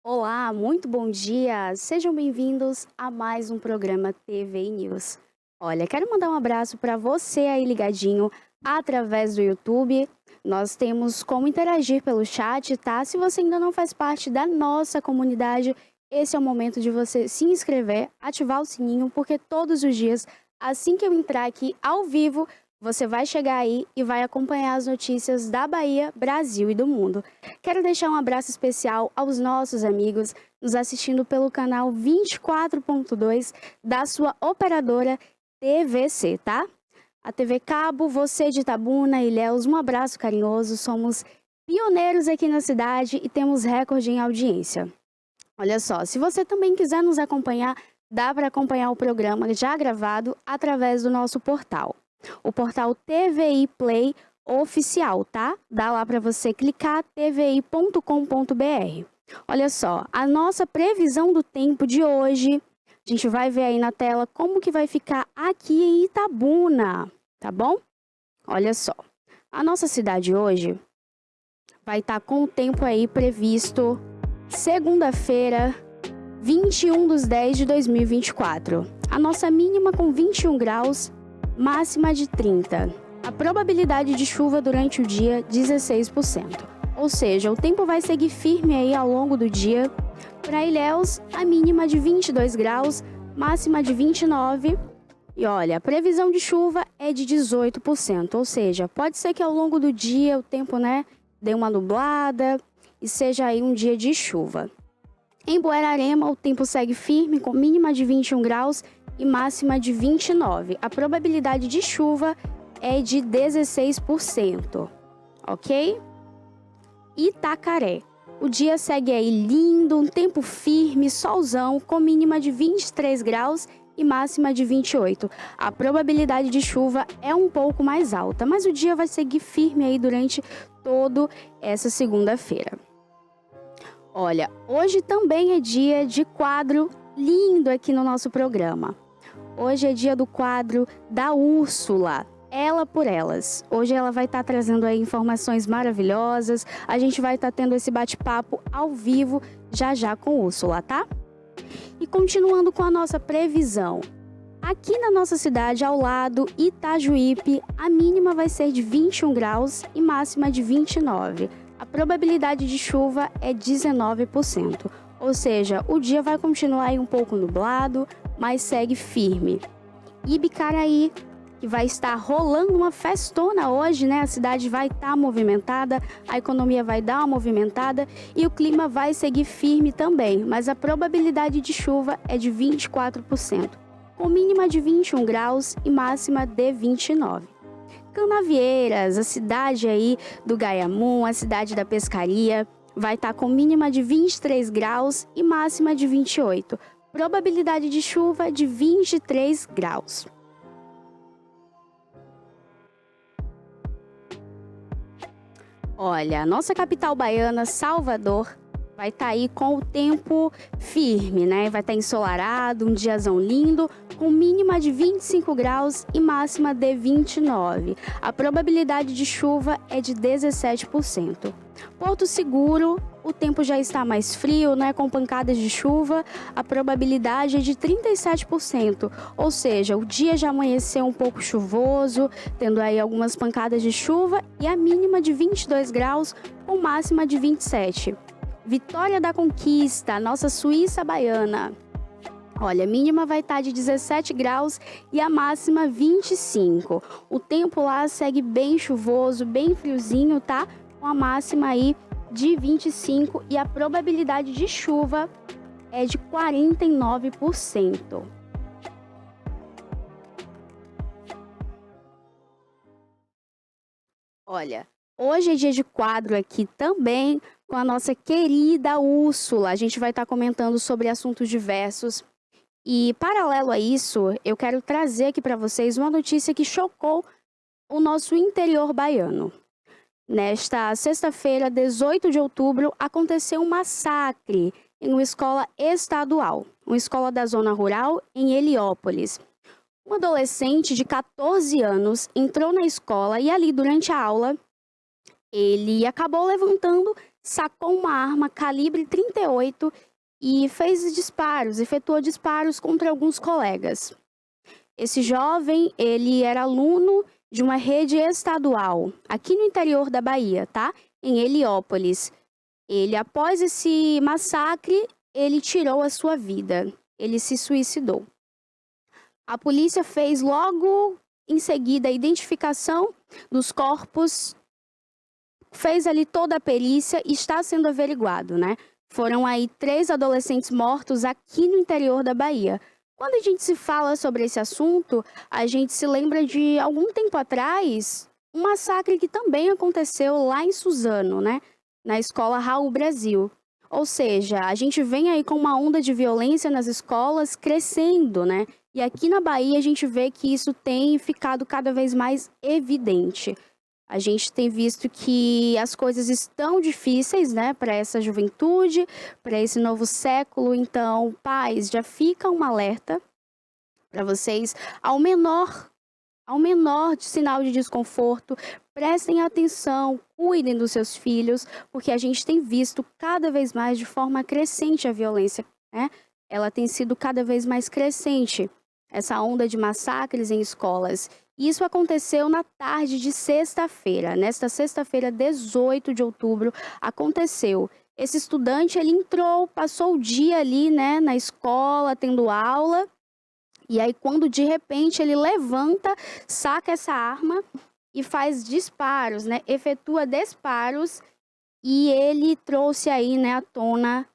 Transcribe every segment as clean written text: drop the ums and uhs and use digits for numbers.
Olá, muito bom dia! Sejam bem-vindos a mais um programa TV News. Olha, quero mandar um abraço para você aí ligadinho através do YouTube. Nós temos como interagir pelo chat, tá? Se você ainda não faz parte da nossa comunidade, esse é o momento de você se inscrever, ativar o sininho, porque todos os dias, assim que eu entrar aqui ao vivo, você vai chegar aí e vai acompanhar as notícias da Bahia, Brasil e do mundo. Quero deixar um abraço especial aos nossos amigos nos assistindo pelo canal 24.2 da sua operadora TVC, tá? A TV Cabo, você de Itabuna, Ilhéus, um abraço carinhoso. Somos pioneiros aqui na cidade e temos recorde em audiência. Olha só, se você também quiser nos acompanhar, dá para acompanhar o programa já gravado através do nosso portal. O portal TVI Play oficial, tá? Dá lá para você clicar tvi.com.br. Olha só, a nossa previsão do tempo de hoje, a gente vai ver aí na tela como que vai ficar aqui em Itabuna, tá bom? Olha só, a nossa cidade hoje vai estar com o tempo aí previsto segunda-feira, 21/10 de 2024. A nossa mínima com 21 graus, máxima de 30. A probabilidade de chuva durante o dia, 16%. Ou seja, o tempo vai seguir firme aí ao longo do dia. Para Ilhéus, a mínima de 22 graus, máxima de 29. E olha, a previsão de chuva é de 18%. Ou seja, pode ser que ao longo do dia o tempo, dê uma nublada e seja aí um dia de chuva. Em Buerarema, o tempo segue firme com mínima de 21 graus e máxima de 29. A probabilidade de chuva é de 16%, ok? Itacaré. O dia segue aí lindo, um tempo firme, solzão, com mínima de 23 graus e máxima de 28. A probabilidade de chuva é um pouco mais alta, mas o dia vai seguir firme aí durante toda essa segunda-feira. Olha, hoje também é dia de quadro lindo aqui no nosso programa. Hoje é dia do quadro da Úrsula, Ela por Elas. Hoje ela vai estar trazendo aí informações maravilhosas. A gente vai estar tendo esse bate-papo ao vivo já com Úrsula, tá? E continuando com a nossa previsão. Aqui na nossa cidade, ao lado, Itajuípe, a mínima vai ser de 21 graus e máxima de 29. A probabilidade de chuva é 19%. Ou seja, o dia vai continuar aí um pouco nublado, mas segue firme. Ibicaraí, que vai estar rolando uma festona hoje, A cidade vai estar movimentada, a economia vai dar uma movimentada e o clima vai seguir firme também, mas a probabilidade de chuva é de 24%, com mínima de 21 graus e máxima de 29. Canavieiras, a cidade aí do Gaiamum, a cidade da pescaria, vai estar com mínima de 23 graus e máxima de 28. Probabilidade de chuva de 23 graus. Olha, a nossa capital baiana, Salvador, vai estar aí com o tempo firme, Vai estar ensolarado, um diazão lindo, com mínima de 25 graus e máxima de 29. A probabilidade de chuva é de 17%. Porto Seguro, o tempo já está mais frio, com pancadas de chuva. A probabilidade é de 37%, ou seja, o dia já amanheceu um pouco chuvoso, tendo aí algumas pancadas de chuva e a mínima de 22 graus com máxima de 27. Vitória da Conquista, nossa Suíça baiana. Olha, a mínima vai estar de 17 graus e a máxima 25. O tempo lá segue bem chuvoso, bem friozinho, tá? Com a máxima aí de 25 e a probabilidade de chuva é de 49%. Olha, hoje é dia de quadro aqui também com a nossa querida Úrsula. A gente vai estar comentando sobre assuntos diversos. E, paralelo a isso, eu quero trazer aqui para vocês uma notícia que chocou o nosso interior baiano. Nesta sexta-feira, 18 de outubro, aconteceu um massacre em uma escola estadual, uma escola da zona rural em Heliópolis. Um adolescente de 14 anos entrou na escola e ali, durante a aula, ele acabou levantando sacou uma arma calibre 38 e efetuou disparos contra alguns colegas. Esse jovem, ele era aluno de uma rede estadual, aqui no interior da Bahia, tá? Em Heliópolis. Ele, após esse massacre, ele tirou a sua vida. Ele se suicidou. A polícia fez logo em seguida a identificação dos corpos, fez ali toda a perícia e está sendo averiguado, né? Foram aí 3 adolescentes mortos aqui no interior da Bahia. Quando a gente se fala sobre esse assunto, a gente se lembra de algum tempo atrás, um massacre que também aconteceu lá em Suzano, né? Na escola Raul Brasil. Ou seja, a gente vem aí com uma onda de violência nas escolas crescendo, né? E aqui na Bahia a gente vê que isso tem ficado cada vez mais evidente. A gente tem visto que as coisas estão difíceis, né, para essa juventude, para esse novo século. Então, pais, já fica um alerta para vocês, ao menor sinal de desconforto, prestem atenção, cuidem dos seus filhos, porque a gente tem visto cada vez mais de forma crescente a violência, né? Ela tem sido cada vez mais crescente, essa onda de massacres em escolas. Isso aconteceu na tarde de sexta-feira. Nesta sexta-feira, 18 de outubro, aconteceu. Esse estudante, ele entrou, passou o dia ali, né, na escola, tendo aula. E aí, quando de repente ele levanta, saca essa arma e faz disparos, né? Efetua disparos, e ele trouxe aí, né, à tona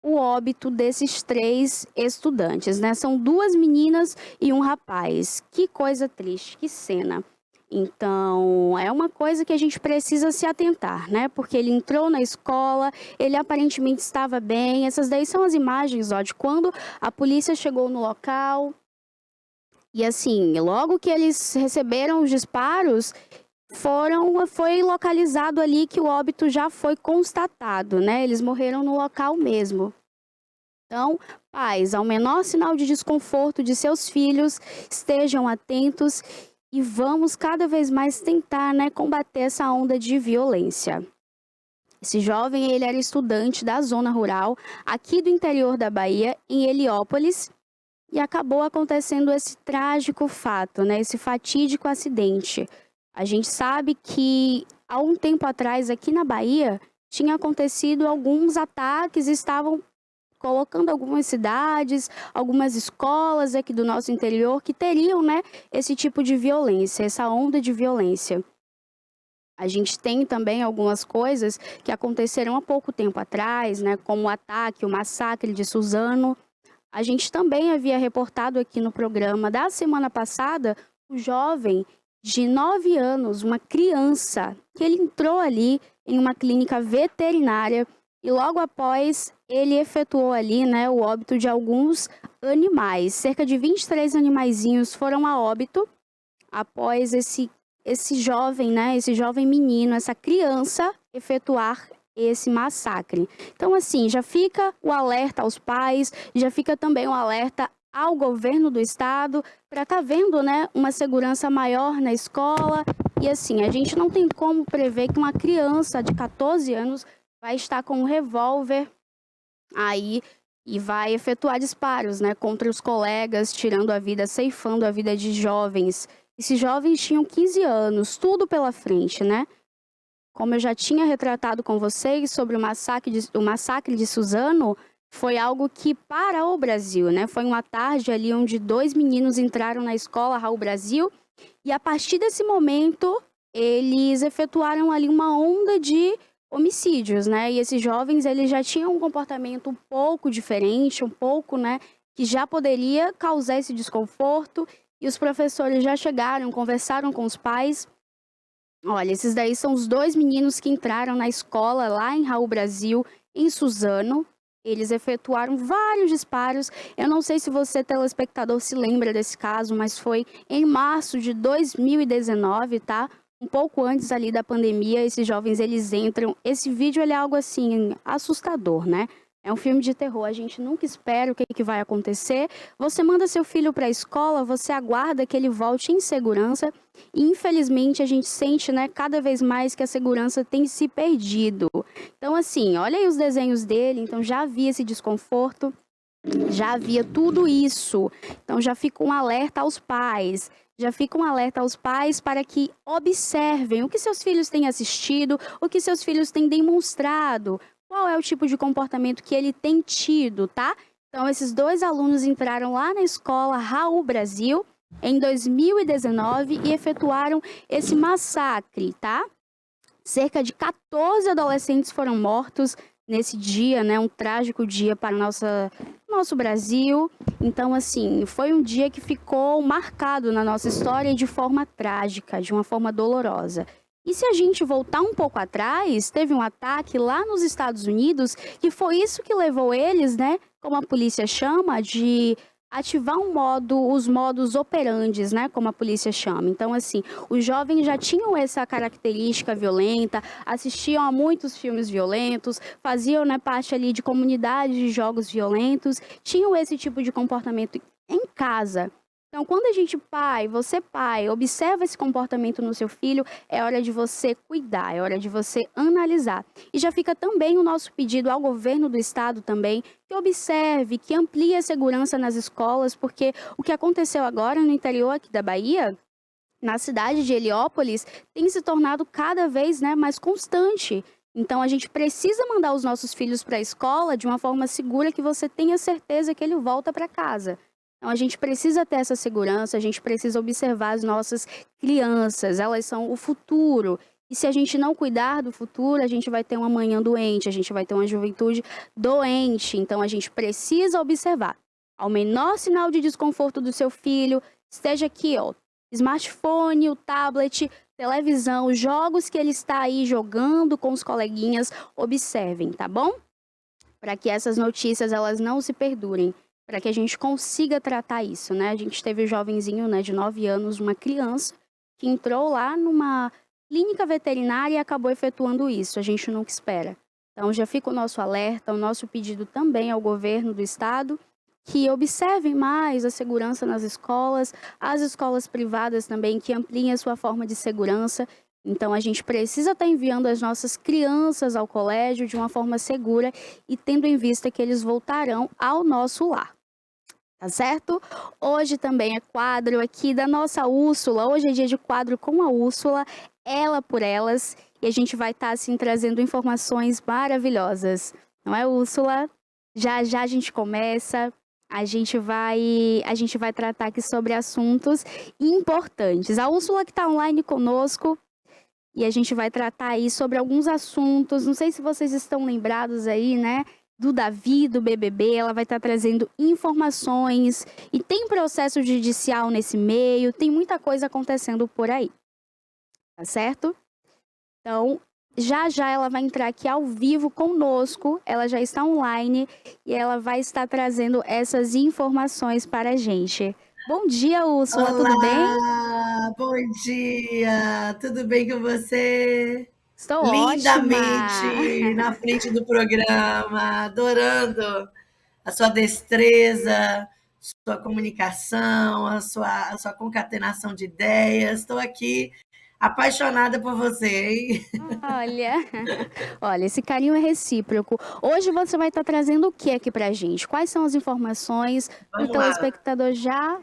o óbito desses 3 estudantes, né? São 2 meninas e um rapaz. Que coisa triste, que cena. Então, é uma coisa que a gente precisa se atentar, né? Porque ele entrou na escola, ele aparentemente estava bem. Essas daí são as imagens, ó, de quando a polícia chegou no local. E assim, logo que eles receberam os disparos, foi localizado ali que o óbito já foi constatado, né? Eles morreram no local mesmo. Então, pais, ao menor sinal de desconforto de seus filhos, estejam atentos e vamos cada vez mais tentar, né, combater essa onda de violência. Esse jovem, ele era estudante da zona rural, aqui do interior da Bahia, em Heliópolis, e acabou acontecendo esse trágico fato, né, esse fatídico acidente. A gente sabe que há um tempo atrás, aqui na Bahia, tinha acontecido alguns ataques, estavam colocando algumas cidades, algumas escolas aqui do nosso interior que teriam, né, esse tipo de violência, essa onda de violência. A gente tem também algumas coisas que aconteceram há pouco tempo atrás, né, como o ataque, o massacre de Suzano. A gente também havia reportado aqui no programa da semana passada um jovem de 9 anos, uma criança, que ele entrou ali em uma clínica veterinária e logo após ele efetuou ali, né, o óbito de alguns animais. Cerca de 23 animaizinhos foram a óbito após esse jovem, né, esse jovem menino, essa criança efetuar esse massacre. Então, assim, já fica o alerta aos pais, já fica também o alerta ao governo do estado para estar vendo, né, uma segurança maior na escola. E assim, a gente não tem como prever que uma criança de 14 anos vai estar com um revólver aí e vai efetuar disparos, né, contra os colegas, tirando a vida, ceifando a vida de jovens. Esses jovens tinham 15 anos, tudo pela frente, né? Como eu já tinha retratado com vocês sobre o massacre de Suzano, foi algo que para o Brasil, né? Foi uma tarde ali onde 2 meninos entraram na escola Raul Brasil e a partir desse momento eles efetuaram ali uma onda de homicídios, né? E esses jovens, eles já tinham um comportamento um pouco diferente, um pouco, né, que já poderia causar esse desconforto, e os professores já chegaram, conversaram com os pais. Olha, esses daí são os 2 meninos que entraram na escola lá em Raul Brasil, em Suzano. Eles efetuaram vários disparos. Eu não sei se você, telespectador, se lembra desse caso, mas foi em março de 2019, tá? Um pouco antes ali da pandemia, esses jovens, eles entram. Esse vídeo, ele é algo assim, assustador, né? É um filme de terror, a gente nunca espera o que vai acontecer. Você manda seu filho para a escola, você aguarda que ele volte em segurança e infelizmente a gente sente, né, cada vez mais que a segurança tem se perdido. Então assim, olha aí os desenhos dele, então já havia esse desconforto, já havia tudo isso. Então já fica um alerta aos pais. Já fica um alerta aos pais para que observem o que seus filhos têm assistido, o que seus filhos têm demonstrado, qual é o tipo de comportamento que ele tem tido, tá? Então, esses dois alunos entraram lá na escola Raul Brasil em 2019 e efetuaram esse massacre, tá? Cerca de 14 adolescentes foram mortos nesse dia, né? Um trágico dia para o nosso Brasil. Então, assim, foi um dia que ficou marcado na nossa história de forma trágica, de uma forma dolorosa. E se a gente voltar um pouco atrás, teve um ataque lá nos Estados Unidos, que foi isso que levou eles, né, como a polícia chama, de ativar os modos operandes, né, como a polícia chama. Então, assim, os jovens já tinham essa característica violenta, assistiam a muitos filmes violentos, faziam, né, parte ali de comunidades de jogos violentos, tinham esse tipo de comportamento em casa. Então, quando a gente, você pai, observa esse comportamento no seu filho, é hora de você cuidar, é hora de você analisar. E já fica também o nosso pedido ao governo do estado também, que observe, que amplie a segurança nas escolas, porque o que aconteceu agora no interior aqui da Bahia, na cidade de Heliópolis, tem se tornado cada vez, né, mais constante. Então, a gente precisa mandar os nossos filhos para a escola de uma forma segura que você tenha certeza que ele volta para casa. Então, a gente precisa ter essa segurança, a gente precisa observar as nossas crianças, elas são o futuro. E se a gente não cuidar do futuro, a gente vai ter uma manhã doente, a gente vai ter uma juventude doente. Então, a gente precisa observar. Ao menor sinal de desconforto do seu filho, esteja aqui, ó, smartphone, o tablet, televisão, os jogos que ele está aí jogando com os coleguinhas, observem, tá bom? Para que essas notícias elas não se perdurem, para que a gente consiga tratar isso, né? A gente teve um jovenzinho, né, de 9 anos, uma criança, que entrou lá numa clínica veterinária e acabou efetuando isso. A gente nunca espera. Então já fica o nosso alerta, o nosso pedido também ao governo do estado, que observem mais a segurança nas escolas, as escolas privadas também, que ampliem a sua forma de segurança. Então, a gente precisa estar enviando as nossas crianças ao colégio de uma forma segura e tendo em vista que eles voltarão ao nosso lar. Tá certo? Hoje também é quadro aqui da nossa Úrsula. Hoje é dia de quadro com a Úrsula, ela por elas. E a gente vai estar, assim, trazendo informações maravilhosas. Não é, Úrsula? Já já a gente começa. A gente vai tratar aqui sobre assuntos importantes. A Úrsula que está online conosco, e a gente vai tratar aí sobre alguns assuntos. Não sei se vocês estão lembrados aí, né? Do Davi, do BBB, ela vai estar trazendo informações. E tem processo judicial nesse meio, tem muita coisa acontecendo por aí. Tá certo? Então, já já ela vai entrar aqui ao vivo conosco. Ela já está online e ela vai estar trazendo essas informações para a gente. Bom dia, Úrsula, tudo bem? Olá, bom dia, tudo bem com você? Estou ótima! Lindamente na frente do programa, adorando a sua destreza, sua comunicação, a sua concatenação de ideias. Estou aqui apaixonada por você, hein? Olha, olha, esse carinho é recíproco. Hoje você vai estar trazendo o que aqui pra gente? Quais são as informações para o Vamos lá, telespectador já?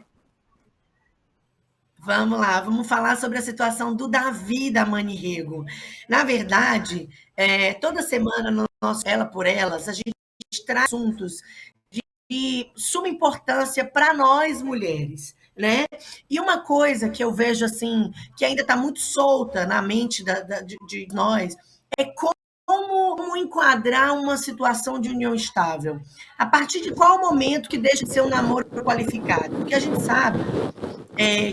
vamos lá, vamos falar sobre a situação do Davi da Mani Rego. Na verdade, toda semana no nosso Ela por Elas, a gente traz assuntos de suma importância para nós mulheres, né? E uma coisa que eu vejo assim, que ainda está muito solta na mente de nós, é como enquadrar uma situação de união estável. A partir de qual momento que deixa de ser um namoro qualificado? Porque a gente sabe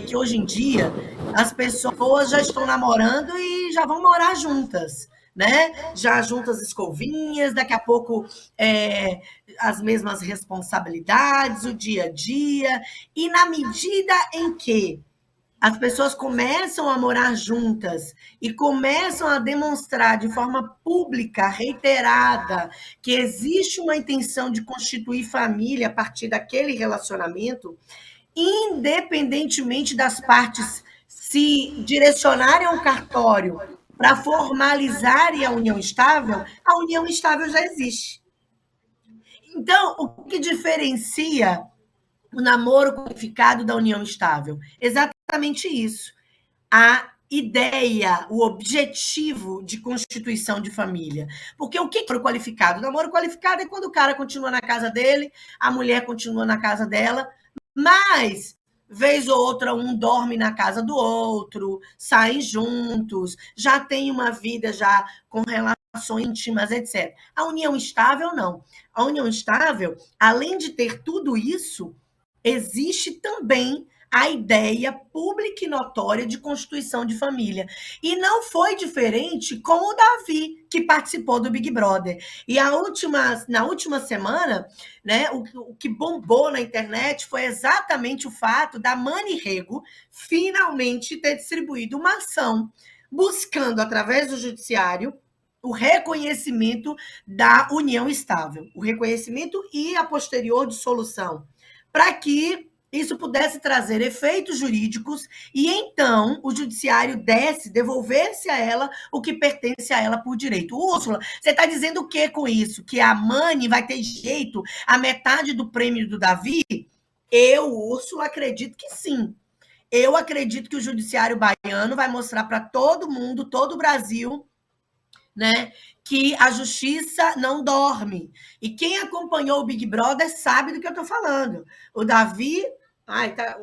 que hoje em dia as pessoas já estão namorando e já vão morar juntas, né? Já juntas escovinhas, daqui a pouco as mesmas responsabilidades, o dia a dia, e na medida em que as pessoas começam a morar juntas e começam a demonstrar de forma pública, reiterada, que existe uma intenção de constituir família a partir daquele relacionamento, independentemente das partes se direcionarem ao cartório para formalizarem a união estável já existe. Então, o que diferencia o namoro qualificado da união estável? Exatamente isso. A ideia, o objetivo de constituição de família. Porque o que é namoro qualificado? O namoro qualificado é quando o cara continua na casa dele, a mulher continua na casa dela, mas vez ou outra um dorme na casa do outro, saem juntos, já tem uma vida já com relações íntimas, etc. A união estável, não. A união estável, além de ter tudo isso, existe também a ideia pública e notória de constituição de família. E não foi diferente com o Davi, que participou do Big Brother. E na última semana, né, o que bombou na internet foi exatamente o fato da Mani Rego finalmente ter distribuído uma ação buscando, através do judiciário, o reconhecimento da união estável, o reconhecimento e a posterior dissolução, para que isso pudesse trazer efeitos jurídicos e então o judiciário devolvesse a ela o que pertence a ela por direito. Úrsula, você está dizendo o que com isso? Que a Mani vai ter direito a metade do prêmio do Davi? Eu, Úrsula, acredito que sim. Eu acredito que o judiciário baiano vai mostrar para todo mundo, todo o Brasil, né, que a justiça não dorme. E quem acompanhou o Big Brother sabe do que eu estou falando. O Davi,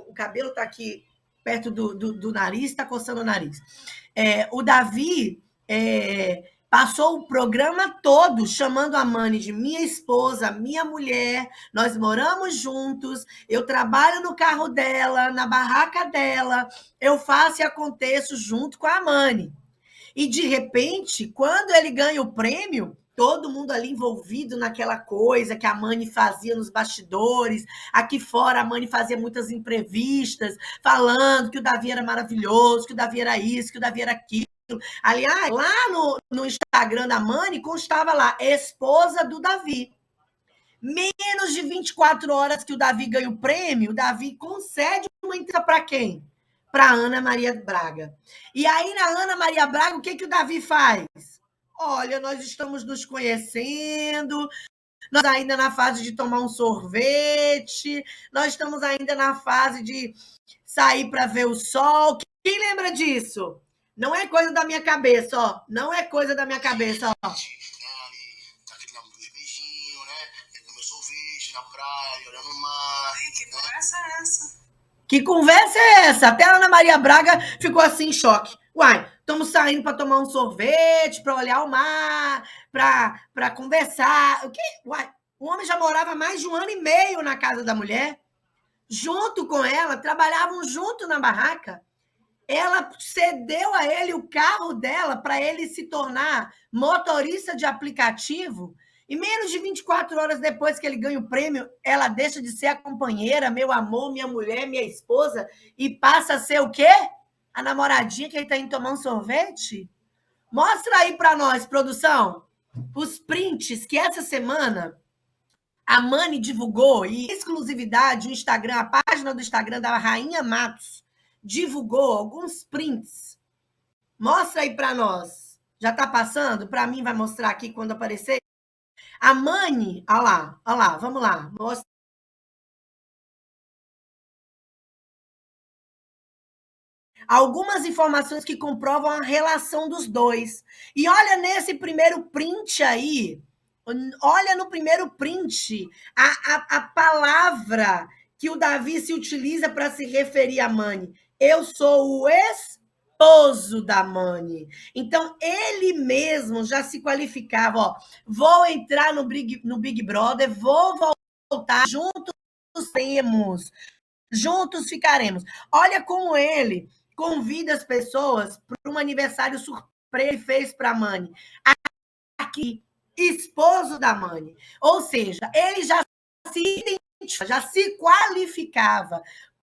o cabelo está aqui perto do nariz, está coçando o nariz. O Davi passou o programa todo chamando a Mani de minha esposa, minha mulher, nós moramos juntos, eu trabalho no carro dela, na barraca dela, eu faço e aconteço junto com a Mani. E, de repente, quando ele ganha o prêmio, todo mundo ali envolvido naquela coisa que a Mani fazia nos bastidores. Aqui fora, a Mani fazia muitas entrevistas, falando que o Davi era maravilhoso, que o Davi era isso, que o Davi era aquilo. Aliás, lá no Instagram da Mani, constava lá, esposa do Davi. Menos de 24 horas que o Davi ganha o prêmio, o Davi concede uma entrevista para quem? Para Ana Maria Braga. E aí, na Ana Maria Braga, o que o Davi faz? Olha, nós estamos nos conhecendo, nós ainda na fase de tomar um sorvete, nós estamos ainda na fase de sair para ver o sol. Quem lembra disso? Não é coisa da minha cabeça, ó. Não é coisa da minha cabeça, ó. Que conversa é essa? Que conversa é essa? Até a Ana Maria Braga ficou assim em choque. Uai, estamos saindo para tomar um sorvete, para olhar o mar, para conversar. O quê? Uai, o homem já morava mais de 1 ano e meio na casa da mulher, junto com ela, trabalhavam junto na barraca. Ela cedeu a ele o carro dela para ele se tornar motorista de aplicativo. E menos de 24 horas depois que ele ganha o prêmio, ela deixa de ser a companheira, meu amor, minha mulher, minha esposa, e passa a ser o quê? A namoradinha que ele está indo tomar um sorvete? Mostra aí para nós, produção, os prints que essa semana a Mani divulgou, e exclusividade, o Instagram, a página do Instagram da Rainha Matos, divulgou alguns prints. Mostra aí para nós. Já está passando? Para mim vai mostrar aqui quando aparecer. A Mani, olha lá, vamos lá. Mostra. Algumas informações que comprovam a relação dos dois. E olha nesse primeiro print aí, olha no primeiro print a palavra que o Davi se utiliza para se referir a Mani. Eu sou o esposo da Mani. Então, ele mesmo já se qualificava, ó, vou entrar no Big Brother, vou voltar, juntos temos, juntos ficaremos. Olha como ele convida as pessoas para um aniversário surpresa que fez para a Mani. Aqui, esposo da Mani. Ou seja, ele já se identificava, já se qualificava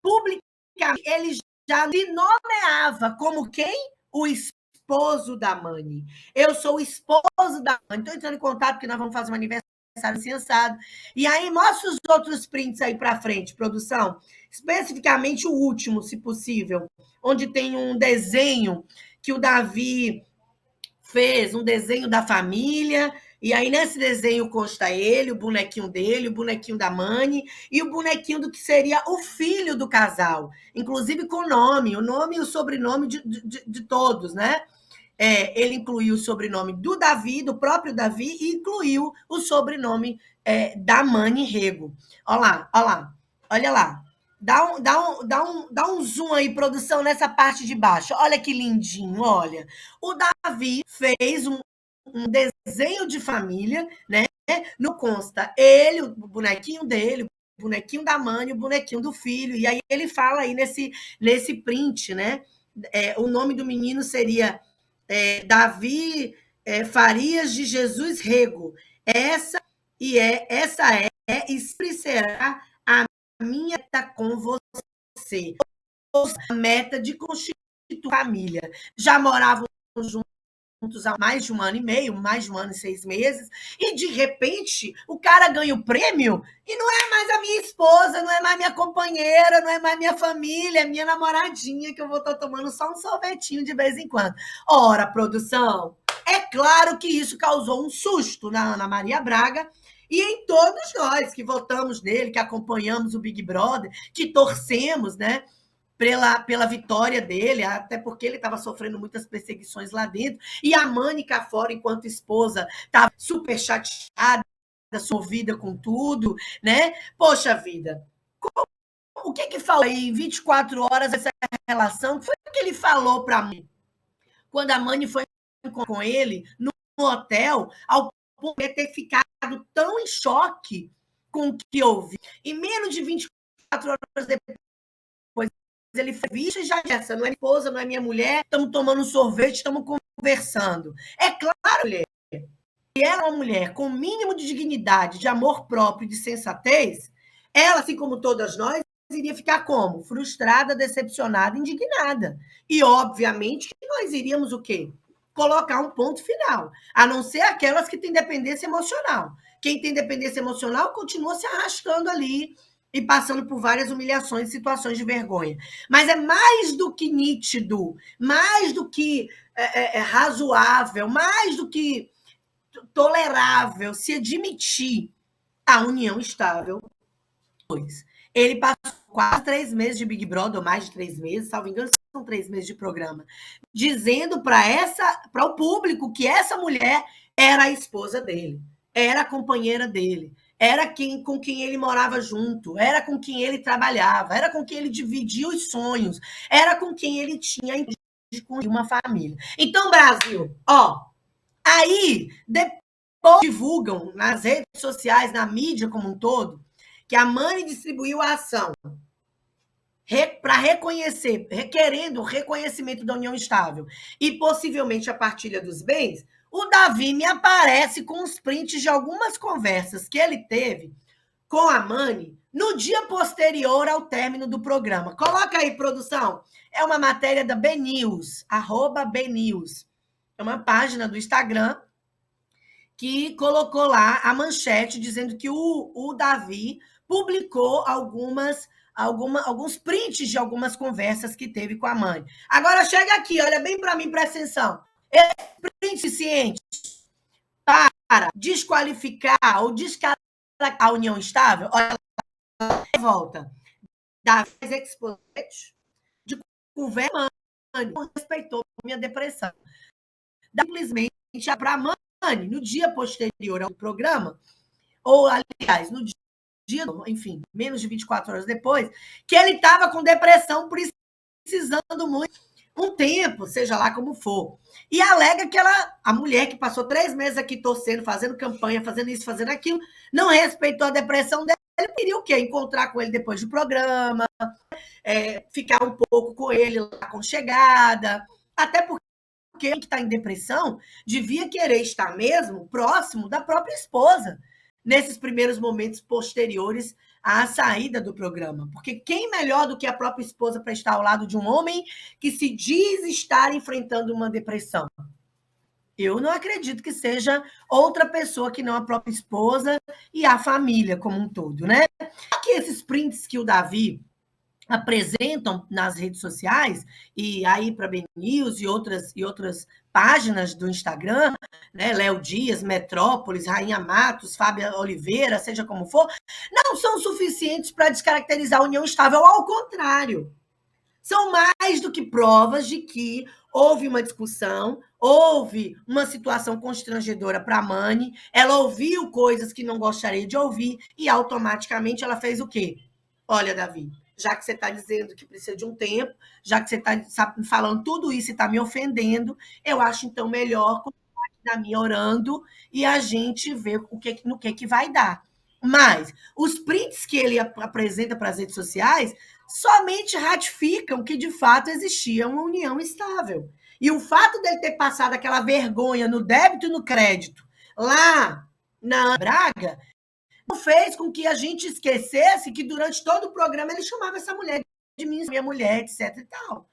publicamente, ele já se nomeava como quem? O esposo da Mani. Eu sou o esposo da Mani. Estou entrando em contato porque nós vamos fazer um aniversário sensado. E aí, mostra os outros prints aí para frente, produção. Especificamente o último, se possível, onde tem um desenho que o Davi fez, um desenho da família, e aí nesse desenho consta ele, o bonequinho dele, o bonequinho da Mani e o bonequinho do que seria o filho do casal, inclusive com o nome e o sobrenome de todos, né? Ele incluiu o sobrenome do Davi, do próprio Davi, e incluiu o sobrenome da Mani Rego. Olha lá. Dá um zoom aí, produção, nessa parte de baixo. Olha que lindinho, olha. O Davi fez um desenho de família, né? Não consta ele, o bonequinho dele, o bonequinho da Mani, o bonequinho do filho. E aí ele fala aí nesse print, né? O nome do menino seria Davi Farias de Jesus Rego. Essa e sempre será a minha meta com você. A meta de constituir família. Já moravam juntos há mais de um ano e meio, mais de um ano e 6 meses, e de repente o cara ganha o prêmio e não é mais a minha esposa, não é mais minha companheira, não é mais minha família, é minha namoradinha, que eu vou estar tomando só um sorvetinho de vez em quando. Ora, produção, é claro que isso causou um susto na Ana Maria Braga e em todos nós que votamos nele, que acompanhamos o Big Brother, que torcemos, né? Pela vitória dele, até porque ele estava sofrendo muitas perseguições lá dentro, e a Mani cá fora, enquanto esposa, estava super chateada, sovida com tudo, né? Poxa vida, o que falou aí em 24 horas essa relação? Foi o que ele falou para mim quando a Mani foi com ele no hotel, ao ponto de ter ficado tão em choque com o que ouvi. E menos de 24 horas depois, ele foi visto e já essa, não é minha esposa, não é minha mulher, estamos tomando um sorvete, estamos conversando. É claro, mulher, que ela é uma mulher com o mínimo de dignidade, de amor próprio, de sensatez, ela, assim como todas nós, iria ficar como? Frustrada, decepcionada, indignada. E, obviamente, que nós iríamos o quê? Colocar um ponto final, a não ser aquelas que têm dependência emocional. Quem tem dependência emocional continua se arrastando ali, e passando por várias humilhações e situações de vergonha. Mas é mais do que nítido, mais do que razoável, mais do que tolerável se admitir a união estável. Ele passou quase 3 meses de Big Brother, ou mais de 3 meses, salvo engano, são 3 meses de programa, dizendo para o público que essa mulher era a esposa dele, era a companheira dele, era com quem ele morava junto, era com quem ele trabalhava, era com quem ele dividia os sonhos, era com quem ele tinha uma família. Então, Brasil, aí depois divulgam nas redes sociais, na mídia como um todo, que a Mani distribuiu a ação para reconhecer, requerendo o reconhecimento da união estável e possivelmente a partilha dos bens, o Davi me aparece com os prints de algumas conversas que ele teve com a Mani no dia posterior ao término do programa. Coloca aí, produção. É uma matéria da BNews, @BNews. É uma página do Instagram que colocou lá a manchete dizendo que o Davi publicou alguns prints de algumas conversas que teve com a mãe. Agora chega aqui, olha bem para mim, presta atenção. Esse print suficiente para desqualificar ou descaracterizar a união estável? Olha, volta. Davi exposed de conversa, não respeitou minha depressão. Simplesmente para a Mani, no dia posterior ao programa, ou, aliás, no dia, enfim, menos de 24 horas depois, que ele estava com depressão, precisando muito um tempo, seja lá como for. E alega que a mulher que passou 3 meses aqui torcendo, fazendo campanha, fazendo isso, fazendo aquilo, não respeitou a depressão dele, ele queria o quê? Encontrar com ele depois do programa, ficar um pouco com ele lá com chegada, até porque quem está em depressão devia querer estar mesmo próximo da própria esposa, nesses primeiros momentos posteriores à saída do programa. Porque quem melhor do que a própria esposa para estar ao lado de um homem que se diz estar enfrentando uma depressão? Eu não acredito que seja outra pessoa que não a própria esposa e a família como um todo, né? Aqui esses prints que o Davi apresentam nas redes sociais, e aí para Ben News e outras páginas do Instagram, né, Léo Dias, Metrópolis, Rainha Matos, Fábia Oliveira, seja como for, não são suficientes para descaracterizar a união estável, ao contrário. São mais do que provas de que houve uma discussão, houve uma situação constrangedora para a Mani, ela ouviu coisas que não gostaria de ouvir e automaticamente ela fez o quê? Olha, Davi, já que você está dizendo que precisa de um tempo, já que você está falando tudo isso e está me ofendendo, eu acho então melhor da minha orando e a gente ver no que vai dar. Mas os prints que ele apresenta para as redes sociais somente ratificam que de fato existia uma união estável. E o fato dele ter passado aquela vergonha no débito e no crédito lá na Braga não fez com que a gente esquecesse que durante todo o programa ele chamava essa mulher de minha mulher, etc. E tal.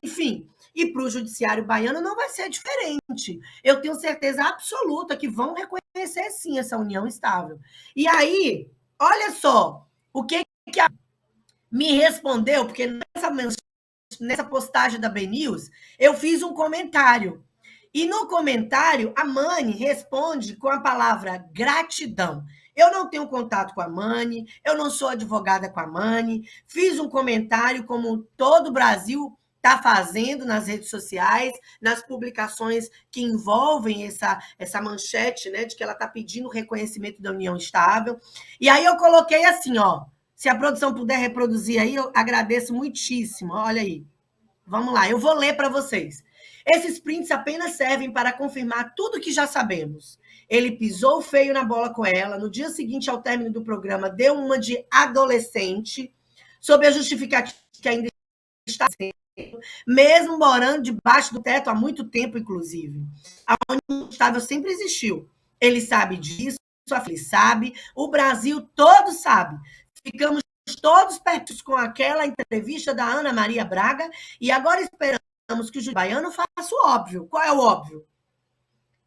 Enfim, e para o judiciário baiano não vai ser diferente. Eu tenho certeza absoluta que vão reconhecer sim essa união estável. E aí, olha só, o que a me respondeu, porque nessa postagem da BNews, eu fiz um comentário. E no comentário, a Mani responde com a palavra gratidão. Eu não tenho contato com a Mani, eu não sou advogada com a Mani, fiz um comentário como todo o Brasil está fazendo nas redes sociais, nas publicações que envolvem essa manchete, né, de que ela está pedindo reconhecimento da união estável. E aí eu coloquei assim, ó, se a produção puder reproduzir aí, eu agradeço muitíssimo. Olha aí. Vamos lá, eu vou ler para vocês. Esses prints apenas servem para confirmar tudo que já sabemos. Ele pisou feio na bola com ela. No dia seguinte ao término do programa, deu uma de adolescente, sob a justificativa que ainda está sendo, mesmo morando debaixo do teto há muito tempo, inclusive. A união estável sempre existiu. Ele sabe disso, ele sabe, o Brasil todo sabe. Ficamos todos perto com aquela entrevista da Ana Maria Braga e agora esperamos que o juiz baiano faça o óbvio. Qual é o óbvio?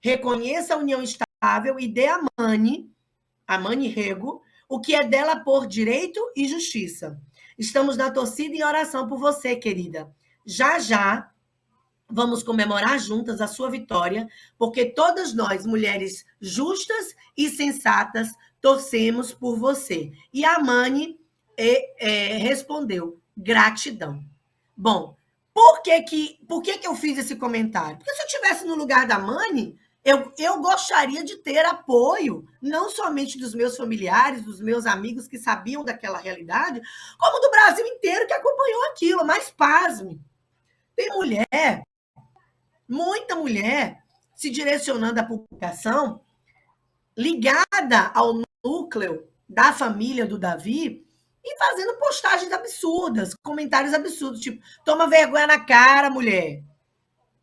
Reconheça a união estável e dê a Mani Rego, o que é dela por direito e justiça. Estamos na torcida e oração por você, querida. Já já vamos comemorar juntas a sua vitória, porque todas nós, mulheres justas e sensatas, torcemos por você. E a Mani respondeu, gratidão. Bom, por que eu fiz esse comentário? Porque se eu estivesse no lugar da Mani, eu gostaria de ter apoio, não somente dos meus familiares, dos meus amigos que sabiam daquela realidade, como do Brasil inteiro que acompanhou aquilo. Mas pasme, tem mulher, muita mulher, se direcionando à publicação, ligada ao núcleo da família do Davi, e fazendo postagens absurdas, comentários absurdos, tipo, toma vergonha na cara, mulher.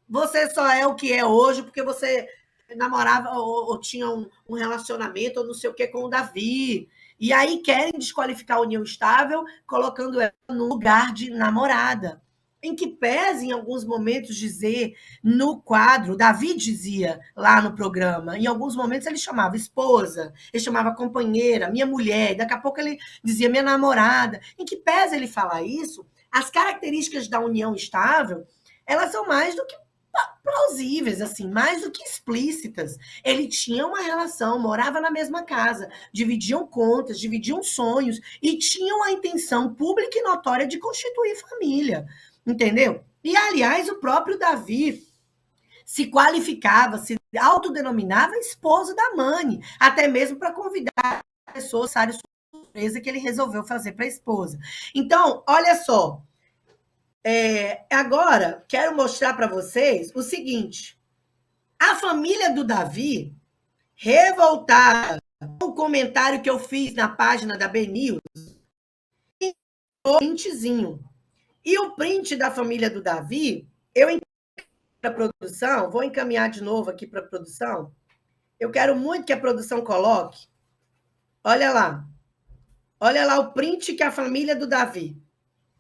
Você só é o que é hoje porque você namorava ou tinha um relacionamento ou não sei o que com o Davi. E aí querem desqualificar a união estável, colocando ela no lugar de namorada. Em que pese, em alguns momentos, dizer no quadro, Davi dizia lá no programa, em alguns momentos ele chamava esposa, ele chamava companheira, minha mulher, daqui a pouco ele dizia minha namorada. Em que pese ele falar isso, as características da união estável, elas são mais do que plausíveis, assim, mais do que explícitas. Ele tinha uma relação, morava na mesma casa, dividiam contas, dividiam sonhos e tinham a intenção pública e notória de constituir família, entendeu? E, aliás, o próprio Davi se qualificava, se autodenominava esposo da Mani, até mesmo para convidar pessoas a surpresa que ele resolveu fazer para a esposa. Então, olha só, agora, quero mostrar para vocês o seguinte. A família do Davi, revoltada com o comentário que eu fiz na página da BNews, um printzinho. E o print da família do Davi, eu encaminhei para a produção, vou encaminhar de novo aqui para a produção. Eu quero muito que a produção coloque. Olha lá. Olha lá o print que a família do Davi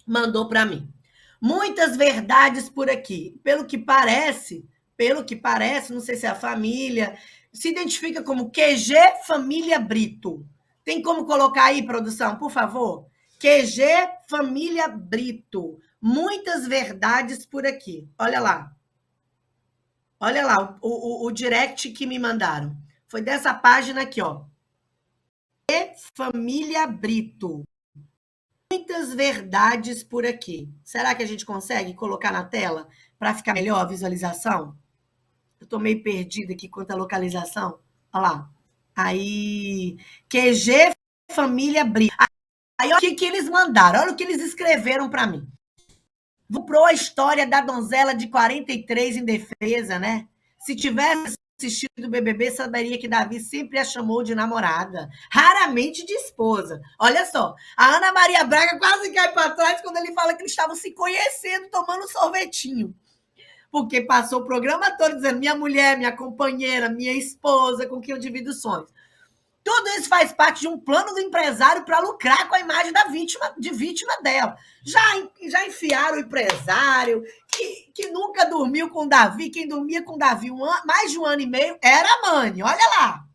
mandou para mim. Muitas verdades por aqui. Pelo que parece, não sei se é a família, se identifica como QG Família Brito. Tem como colocar aí, produção, por favor? QG Família Brito. Muitas verdades por aqui. Olha lá. Olha lá o direct que me mandaram. Foi dessa página aqui, ó. Família Brito. Muitas verdades por aqui. Será que a gente consegue colocar na tela para ficar melhor a visualização? Eu estou meio perdida aqui quanto à localização. Olha lá. Aí, QG Família Brito. Aí, olha o que eles mandaram. Olha o que eles escreveram para mim. Comprou a história da donzela de 43 em defesa, né? Se tivesse assistido o BBB, saberia que Davi sempre a chamou de namorada, raramente de esposa. Olha só, a Ana Maria Braga quase cai para trás quando ele fala que eles estavam se conhecendo, tomando um sorvetinho. Porque passou o programa todo dizendo minha mulher, minha companheira, minha esposa, com quem eu divido sonhos. Tudo isso faz parte de um plano do empresário para lucrar com a imagem da vítima dela. Já enfiaram o empresário, que nunca dormiu com o Davi. Quem dormia com o Davi mais de um ano e meio era a Mani. Olha lá.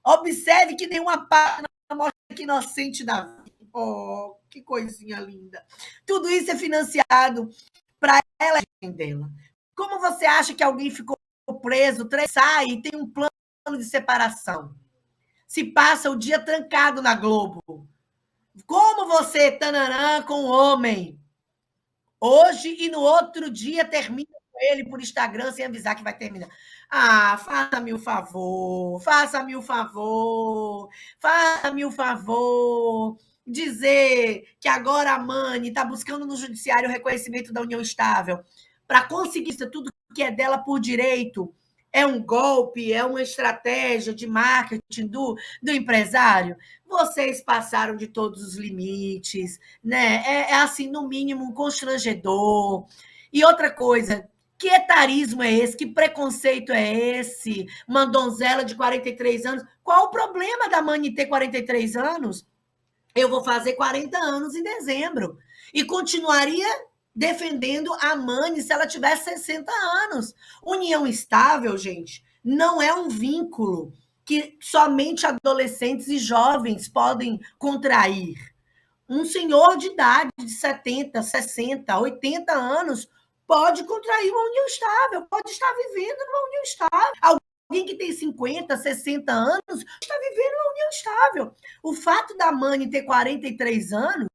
Observe que nenhuma página mostra que inocente Davi. Oh, que coisinha linda. Tudo isso é financiado para ela dela. Como você acha que alguém ficou preso, sai e tem um plano de separação? Se passa o dia trancado na Globo. Como você, tananã, com o homem, hoje e no outro dia termina com ele por Instagram sem avisar que vai terminar. Ah, faça-me o favor, faça-me o favor, faça-me o favor. Dizer que agora a Mani está buscando no judiciário o reconhecimento da união estável para conseguir tudo que é dela por direito. É um golpe, é uma estratégia de marketing do empresário? Vocês passaram de todos os limites, né? Assim, no mínimo, constrangedor. E outra coisa, que etarismo é esse? Que preconceito é esse? Uma donzela de 43 anos. Qual o problema da Mani ter 43 anos? Eu vou fazer 40 anos em dezembro. E continuaria defendendo a Mani se ela tivesse 60 anos. União estável, gente, não é um vínculo que somente adolescentes e jovens podem contrair. Um senhor de idade de 70, 60, 80 anos pode contrair uma união estável, pode estar vivendo numa união estável. Alguém que tem 50, 60 anos está vivendo uma união estável. O fato da Mani ter 43 anos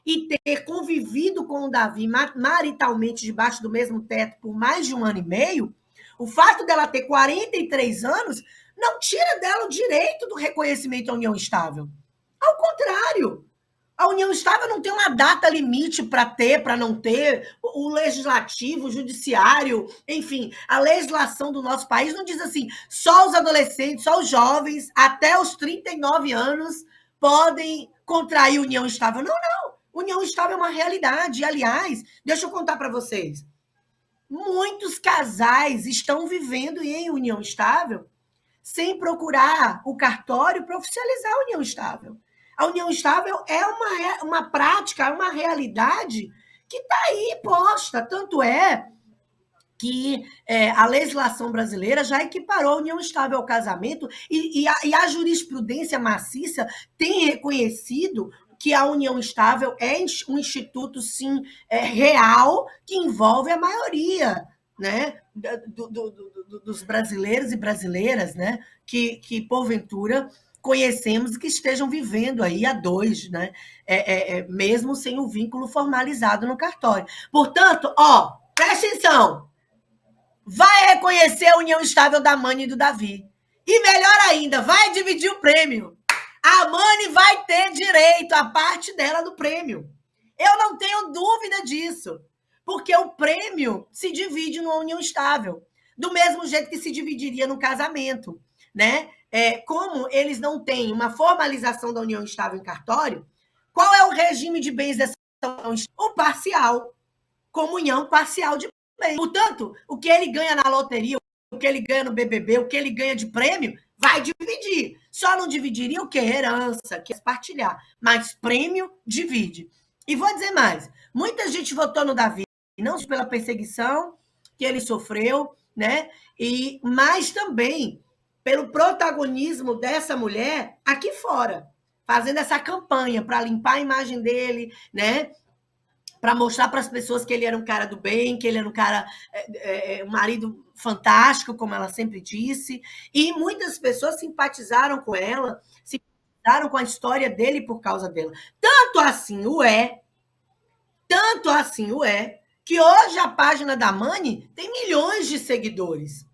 e ter convivido com o Davi maritalmente debaixo do mesmo teto por mais de um ano e meio, o fato dela ter 43 anos não tira dela o direito do reconhecimento à união estável. Ao contrário, a união estável não tem uma data limite para ter, para não ter. O legislativo, o judiciário, enfim, a legislação do nosso país não diz assim, só os adolescentes, só os jovens, até os 39 anos, podem contrair união estável. Não, não. União estável é uma realidade. E, aliás, deixa eu contar para vocês. Muitos casais estão vivendo em união estável sem procurar o cartório para oficializar a união estável. A união estável é uma prática, é uma realidade que está aí posta. Tanto é que a legislação brasileira já equiparou a união estável ao casamento e a jurisprudência maciça tem reconhecido que a união estável é um instituto, sim, real, que envolve a maioria, né, dos brasileiros e brasileiras, né, que porventura conhecemos e que estejam vivendo aí a dois, né, mesmo sem o vínculo formalizado no cartório. Portanto, presta atenção, vai reconhecer a união estável da Mani e do Davi. E melhor ainda, vai dividir o prêmio. A Mani vai ter direito à parte dela do prêmio. Eu não tenho dúvida disso. Porque o prêmio se divide numa união estável. Do mesmo jeito que se dividiria no casamento. Né? Como eles não têm uma formalização da união estável em cartório, qual é o regime de bens dessa união estável? O parcial. Comunhão parcial de bens. Portanto, o que ele ganha na loteria, o que ele ganha no BBB, o que ele ganha de prêmio, vai dividir. dividir. Só não dividiria o quê? Herança, que é partilhar. Mas prêmio, divide. E vou dizer mais. Muita gente votou no Davi, não só pela perseguição que ele sofreu, né? Mas também pelo protagonismo dessa mulher aqui fora, fazendo essa campanha para limpar a imagem dele, né? Para mostrar para as pessoas que ele era um cara do bem, que ele era um cara, um marido fantástico, como ela sempre disse. E muitas pessoas simpatizaram com ela, simpatizaram com a história dele por causa dela. Tanto assim o é, que hoje a página da Mani tem milhões de seguidores.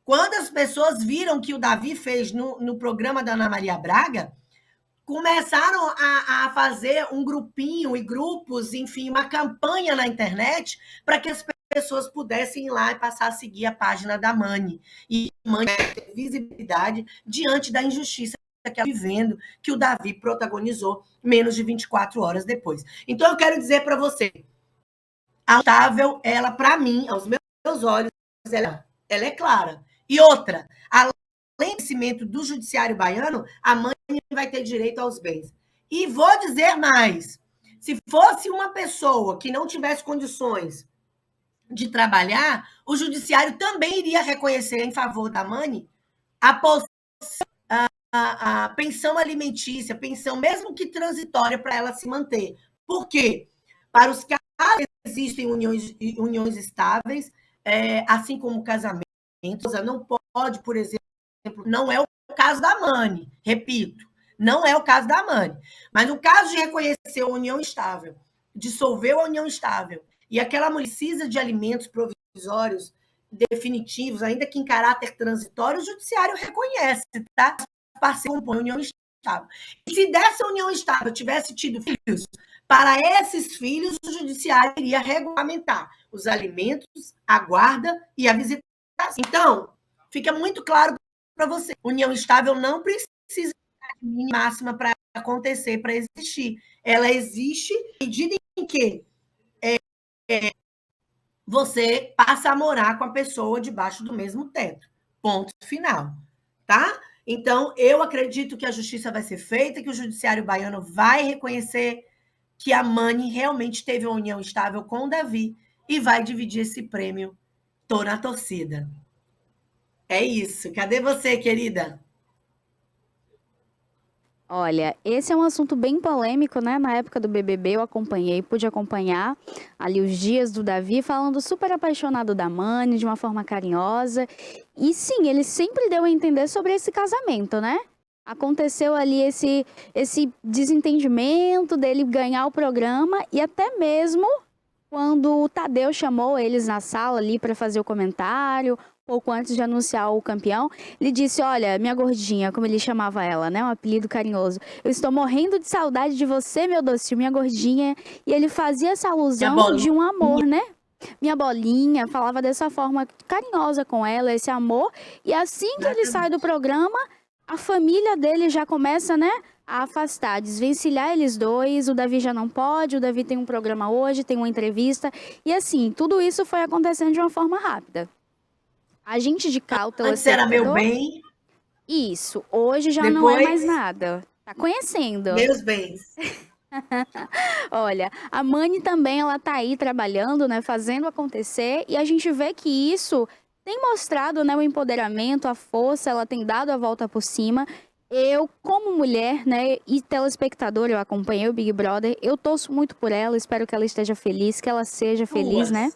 Quando as pessoas viram que o Davi fez no programa da Ana Maria Braga, começaram a fazer um grupinho e grupos, enfim, uma campanha na internet para que as pessoas pudessem ir lá e passar a seguir a página da Mani. E a Mani ter visibilidade diante da injustiça que ela está vivendo, que o Davi protagonizou menos de 24 horas depois. Então, eu quero dizer para você, a Otávio, ela, para mim, aos meus olhos, ela é clara. E outra, além do conhecimento do judiciário baiano, a mãe vai ter direito aos bens. E vou dizer mais, se fosse uma pessoa que não tivesse condições de trabalhar, o judiciário também iria reconhecer em favor da mãe a pensão alimentícia, pensão mesmo que transitória para ela se manter. Por quê? Para os casos existem uniões estáveis, assim como casamento, não pode, por exemplo, não é o caso da Mani, repito, não é o caso da Mani, mas no caso de reconhecer a união estável, dissolveu a união estável, e aquela mulher precisa de alimentos provisórios definitivos, ainda que em caráter transitório, o judiciário reconhece, tá? Parceiro compõe a união estável. E se dessa união estável tivesse tido filhos, para esses filhos, o judiciário iria regulamentar os alimentos, a guarda e a visitação. Então, fica muito claro para você, união estável não precisa de máxima para acontecer, para existir. Ela existe à medida em que você passa a morar com a pessoa debaixo do mesmo teto. Ponto final. Tá? Então, eu acredito que a justiça vai ser feita, que o judiciário baiano vai reconhecer que a Mani realmente teve uma união estável com o Davi e vai dividir esse prêmio. Tô na torcida. É isso. Cadê você, querida? Olha, esse é um assunto bem polêmico, né? Na época do BBB eu acompanhei, pude acompanhar ali os dias do Davi falando super apaixonado da Mani, de uma forma carinhosa. E sim, ele sempre deu a entender sobre esse casamento, né? Aconteceu ali esse desentendimento dele ganhar o programa e até mesmo quando o Tadeu chamou eles na sala ali para fazer o comentário, pouco antes de anunciar o campeão, ele disse: olha, minha gordinha, como ele chamava ela, né? Um apelido carinhoso. Eu estou morrendo de saudade de você, meu docinho, minha gordinha. E ele fazia essa alusão de um amor, né? Minha bolinha, falava dessa forma carinhosa com ela, esse amor. E assim que ele sai do programa, a família dele já começa, né? A afastar, desvencilhar eles dois, o Davi já não pode, o Davi tem um programa hoje, tem uma entrevista, e assim, tudo isso foi acontecendo de uma forma rápida. A gente de cautela... Antes era meu bem. Isso, hoje já não é mais nada. Tá conhecendo. Meus bens. Olha, a Mani também, ela tá aí trabalhando, né, fazendo acontecer, e a gente vê que isso tem mostrado, né, o empoderamento, a força, ela tem dado a volta por cima. Eu, como mulher, né, e telespectadora, eu acompanhei o Big Brother, eu torço muito por ela, espero que ela esteja feliz, que ela seja feliz, né?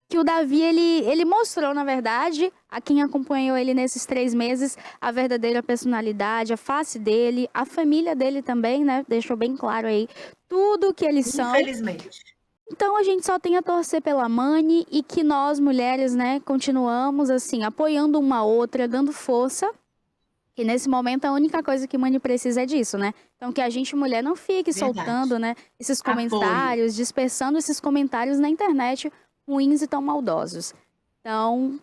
Que o Davi, ele mostrou, na verdade, a quem acompanhou ele nesses 3 meses, a verdadeira personalidade, a face dele, a família dele também, né? Deixou bem claro aí tudo que eles são. Infelizmente. Então, a gente só tem a torcer pela Mani e que nós, mulheres, né, continuamos, assim, apoiando uma outra, dando força. E nesse momento a única coisa que Mani precisa é disso, né? Então que a gente, mulher, não fique soltando, né, esses comentários, dispersando esses comentários na internet ruins e tão maldosos. Então,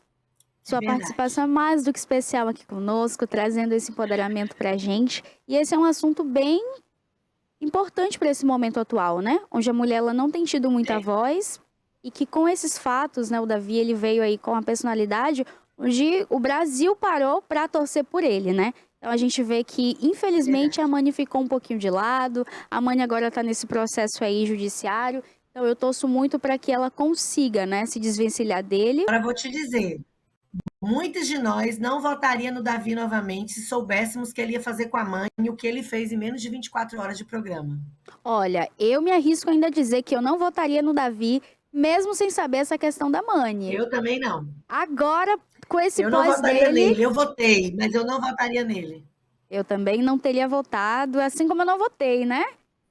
sua participação é mais do que especial aqui conosco, trazendo esse empoderamento pra gente. E esse é um assunto bem importante para esse momento atual, né? Onde a mulher ela não tem tido muita voz e que com esses fatos, né, o Davi ele veio aí com a personalidade onde o Brasil parou para torcer por ele, né? Então a gente vê que, infelizmente, a Verdade. Mani ficou um pouquinho de lado, a Mani agora está nesse processo aí judiciário, então eu torço muito para que ela consiga, né, se desvencilhar dele. Agora vou te dizer, muitos de nós não votaria no Davi novamente se soubéssemos que ele ia fazer com a mãe o que ele fez em menos de 24 horas de programa. Olha, eu me arrisco ainda a dizer que eu não votaria no Davi, mesmo sem saber essa questão da Mani. Eu também não. Agora, com esse Eu não pós votaria dele, nele. Eu votei, mas eu não votaria nele. eu também não teria votado, assim como eu não votei, né?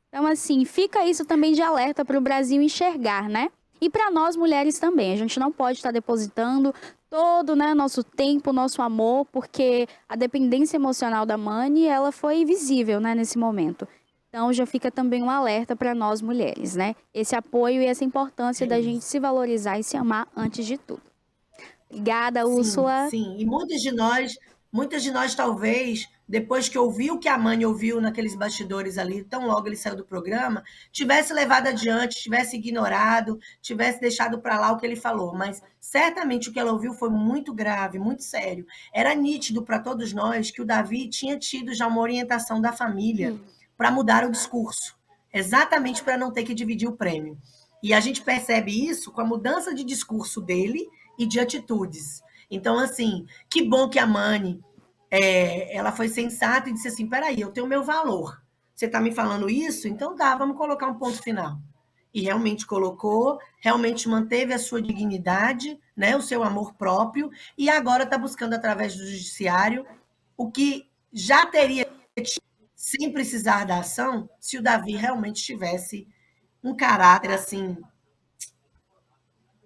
Então, assim, fica isso também de alerta para o Brasil enxergar, né? E para nós mulheres também. A gente não pode estar depositando todo, né, nosso tempo, nosso amor, porque a dependência emocional da Mani, ela foi visível, né, nesse momento. Então, já fica também um alerta para nós mulheres, né? Esse apoio e essa importância É da gente isso. se valorizar e se amar antes de tudo. Obrigada, Sim, Úrsula. sim. E muitas de nós talvez, depois que ouviu o que a Mani ouviu naqueles bastidores ali, tão logo ele saiu do programa, tivesse levado adiante, tivesse ignorado, tivesse deixado para lá o que ele falou. Mas certamente o que ela ouviu foi muito grave, muito sério. Era nítido para todos nós que o Davi tinha tido já uma orientação da família para mudar o discurso, exatamente para não ter que dividir o prêmio. E a gente percebe isso com a mudança de discurso dele e de atitudes. Então, assim, que bom que a Mani, ela foi sensata e disse assim, peraí, eu tenho o meu valor. Você está me falando isso? Então dá, vamos colocar um ponto final. E realmente colocou, realmente manteve a sua dignidade, né, o seu amor próprio, e agora está buscando, através do judiciário, o que já teria sem precisar da ação, se o Davi realmente tivesse um caráter assim,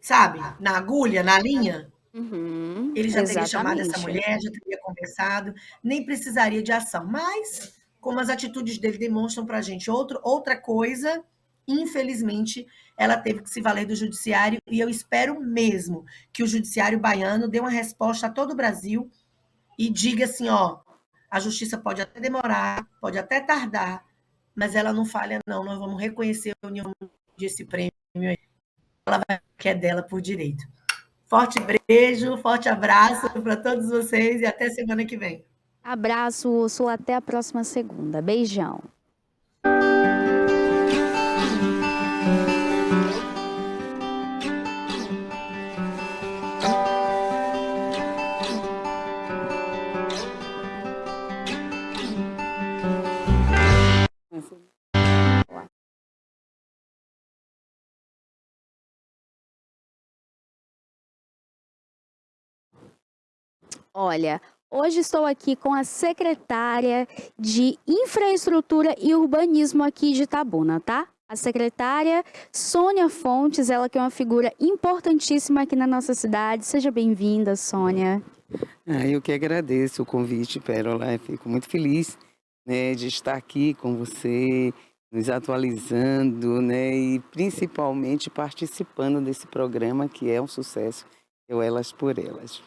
sabe, na agulha, na linha, Uhum, ele já teria chamado essa exatamente. mulher, já teria conversado, nem precisaria de ação. Mas, como as atitudes dele demonstram para a gente outra coisa, infelizmente, ela teve que se valer do judiciário, e eu espero mesmo que o judiciário baiano dê uma resposta a todo o Brasil e diga assim, ó, a justiça pode até demorar, pode até tardar, mas ela não falha, não. Nós vamos reconhecer a união desse prêmio, que é dela por direito. Forte beijo, forte abraço para todos vocês e até semana que vem. Abraço, Úrsula. Até a próxima segunda. Beijão. Olha, hoje estou aqui com a secretária de Infraestrutura e Urbanismo aqui de Itabuna, tá? A secretária Sônia Fontes, ela que é uma figura importantíssima aqui na nossa cidade. Seja bem-vinda, Sônia. Eu que agradeço o convite, Pérola. Fico muito feliz, né, de estar aqui com você, nos atualizando, né, e principalmente participando desse programa que é um sucesso, eu Elas por Elas.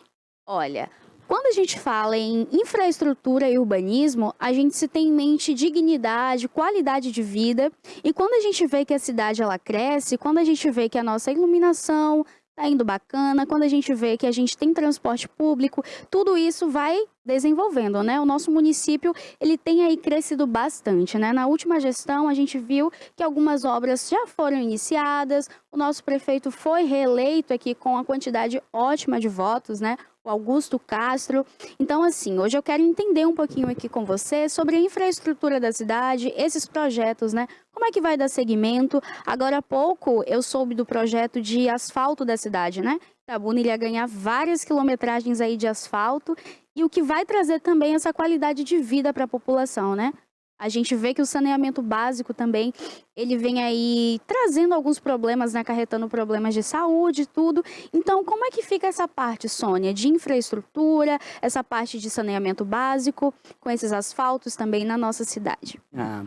Olha, quando a gente fala em infraestrutura e urbanismo, a gente se tem em mente dignidade, qualidade de vida. E quando a gente vê que a cidade ela cresce, quando a gente vê que a nossa iluminação está indo bacana, quando a gente vê que a gente tem transporte público, tudo isso vai desenvolvendo, né? O nosso município, ele tem aí crescido bastante, né? Na última gestão, a gente viu que algumas obras já foram iniciadas, o nosso prefeito foi reeleito aqui com a quantidade ótima de votos, né? O Augusto Castro. Então, assim, hoje eu quero entender um pouquinho aqui com você sobre a infraestrutura da cidade, esses projetos, né? Como é que vai dar seguimento? Agora há pouco eu soube do projeto de asfalto da cidade, né? Itabuna iria ganhar várias quilometragens aí de asfalto e o que vai trazer também essa qualidade de vida para a população, né? A gente vê que o saneamento básico também, ele vem aí trazendo alguns problemas, né, acarretando problemas de saúde e tudo. Então, como é que fica essa parte, Sônia, de infraestrutura, essa parte de saneamento básico, com esses asfaltos também na nossa cidade? Ah,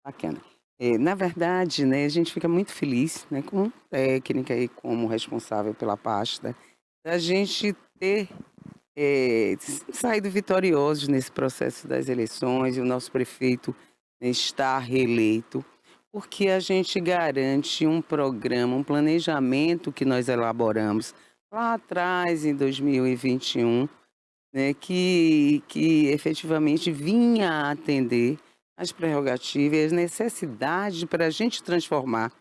bacana. Na verdade, né, a gente fica muito feliz, né, como técnica e como responsável pela pasta, da gente ter saído vitoriosos nesse processo das eleições e o nosso prefeito, né, está reeleito, porque a gente garante um programa, um planejamento que nós elaboramos lá atrás, em 2021, né, que efetivamente vinha atender as prerrogativas e as necessidades para a gente transformar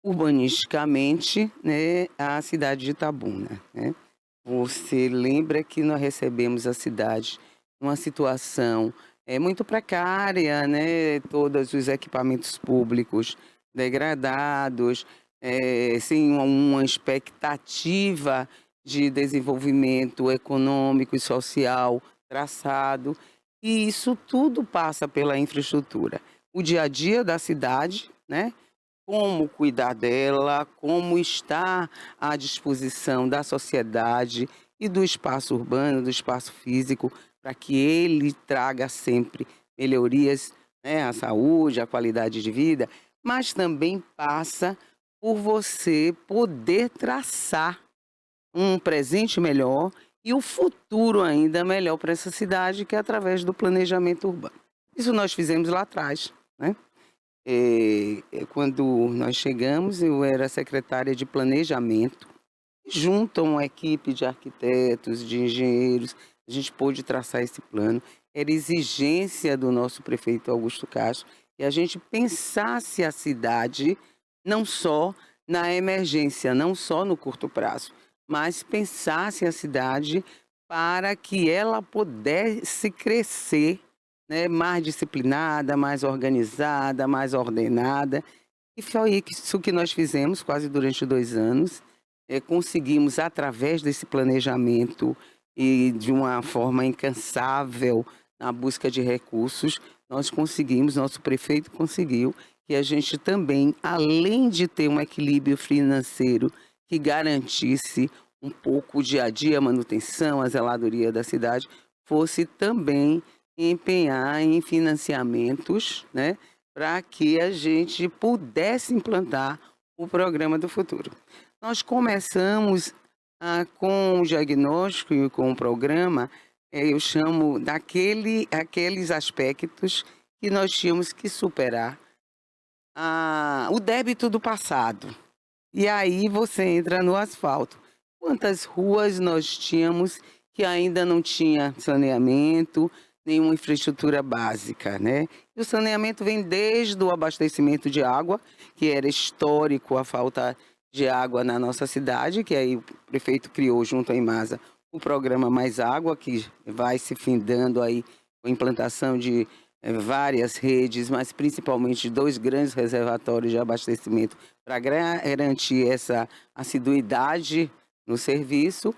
urbanisticamente, né, a cidade de Itabuna, né. Você lembra que nós recebemos a cidade numa situação muito precária, né? Todos os equipamentos públicos degradados, sem uma expectativa de desenvolvimento econômico e social traçado. E isso tudo passa pela infraestrutura. O dia a dia da cidade, né? Como cuidar dela, como estar à disposição da sociedade e do espaço urbano, do espaço físico, para que ele traga sempre melhorias, né, à saúde, à qualidade de vida, mas também passa por você poder traçar um presente melhor e o futuro ainda melhor para essa cidade, que é através do planejamento urbano. Isso nós fizemos lá atrás, né? Quando nós chegamos, eu era secretária de planejamento, junto a uma equipe de arquitetos, de engenheiros, a gente pôde traçar esse plano. Era exigência do nosso prefeito Augusto Castro que a gente pensasse a cidade não só na emergência, não só no curto prazo, mas pensasse a cidade para que ela pudesse crescer, né, mais disciplinada, mais organizada, mais ordenada. E foi isso que nós fizemos quase durante 2 anos. Conseguimos, através desse planejamento e de uma forma incansável na busca de recursos, nós conseguimos, nosso prefeito conseguiu, que a gente também, além de ter um equilíbrio financeiro que garantisse um pouco o dia a dia, a manutenção, a zeladoria da cidade, fosse também empenhar em financiamentos, né, para que a gente pudesse implantar o programa do futuro. Nós começamos com o diagnóstico e com o programa, eu chamo aqueles aspectos que nós tínhamos que superar. O débito do passado. E aí você entra no asfalto. Quantas ruas nós tínhamos que ainda não tinha saneamento, nenhuma infraestrutura básica, né? E o saneamento vem desde o abastecimento de água, que era histórico a falta de água na nossa cidade, que aí o prefeito criou junto à Imasa o programa Mais Água, que vai se findando aí com a implantação de várias redes, mas principalmente 2 grandes reservatórios de abastecimento para garantir essa assiduidade no serviço,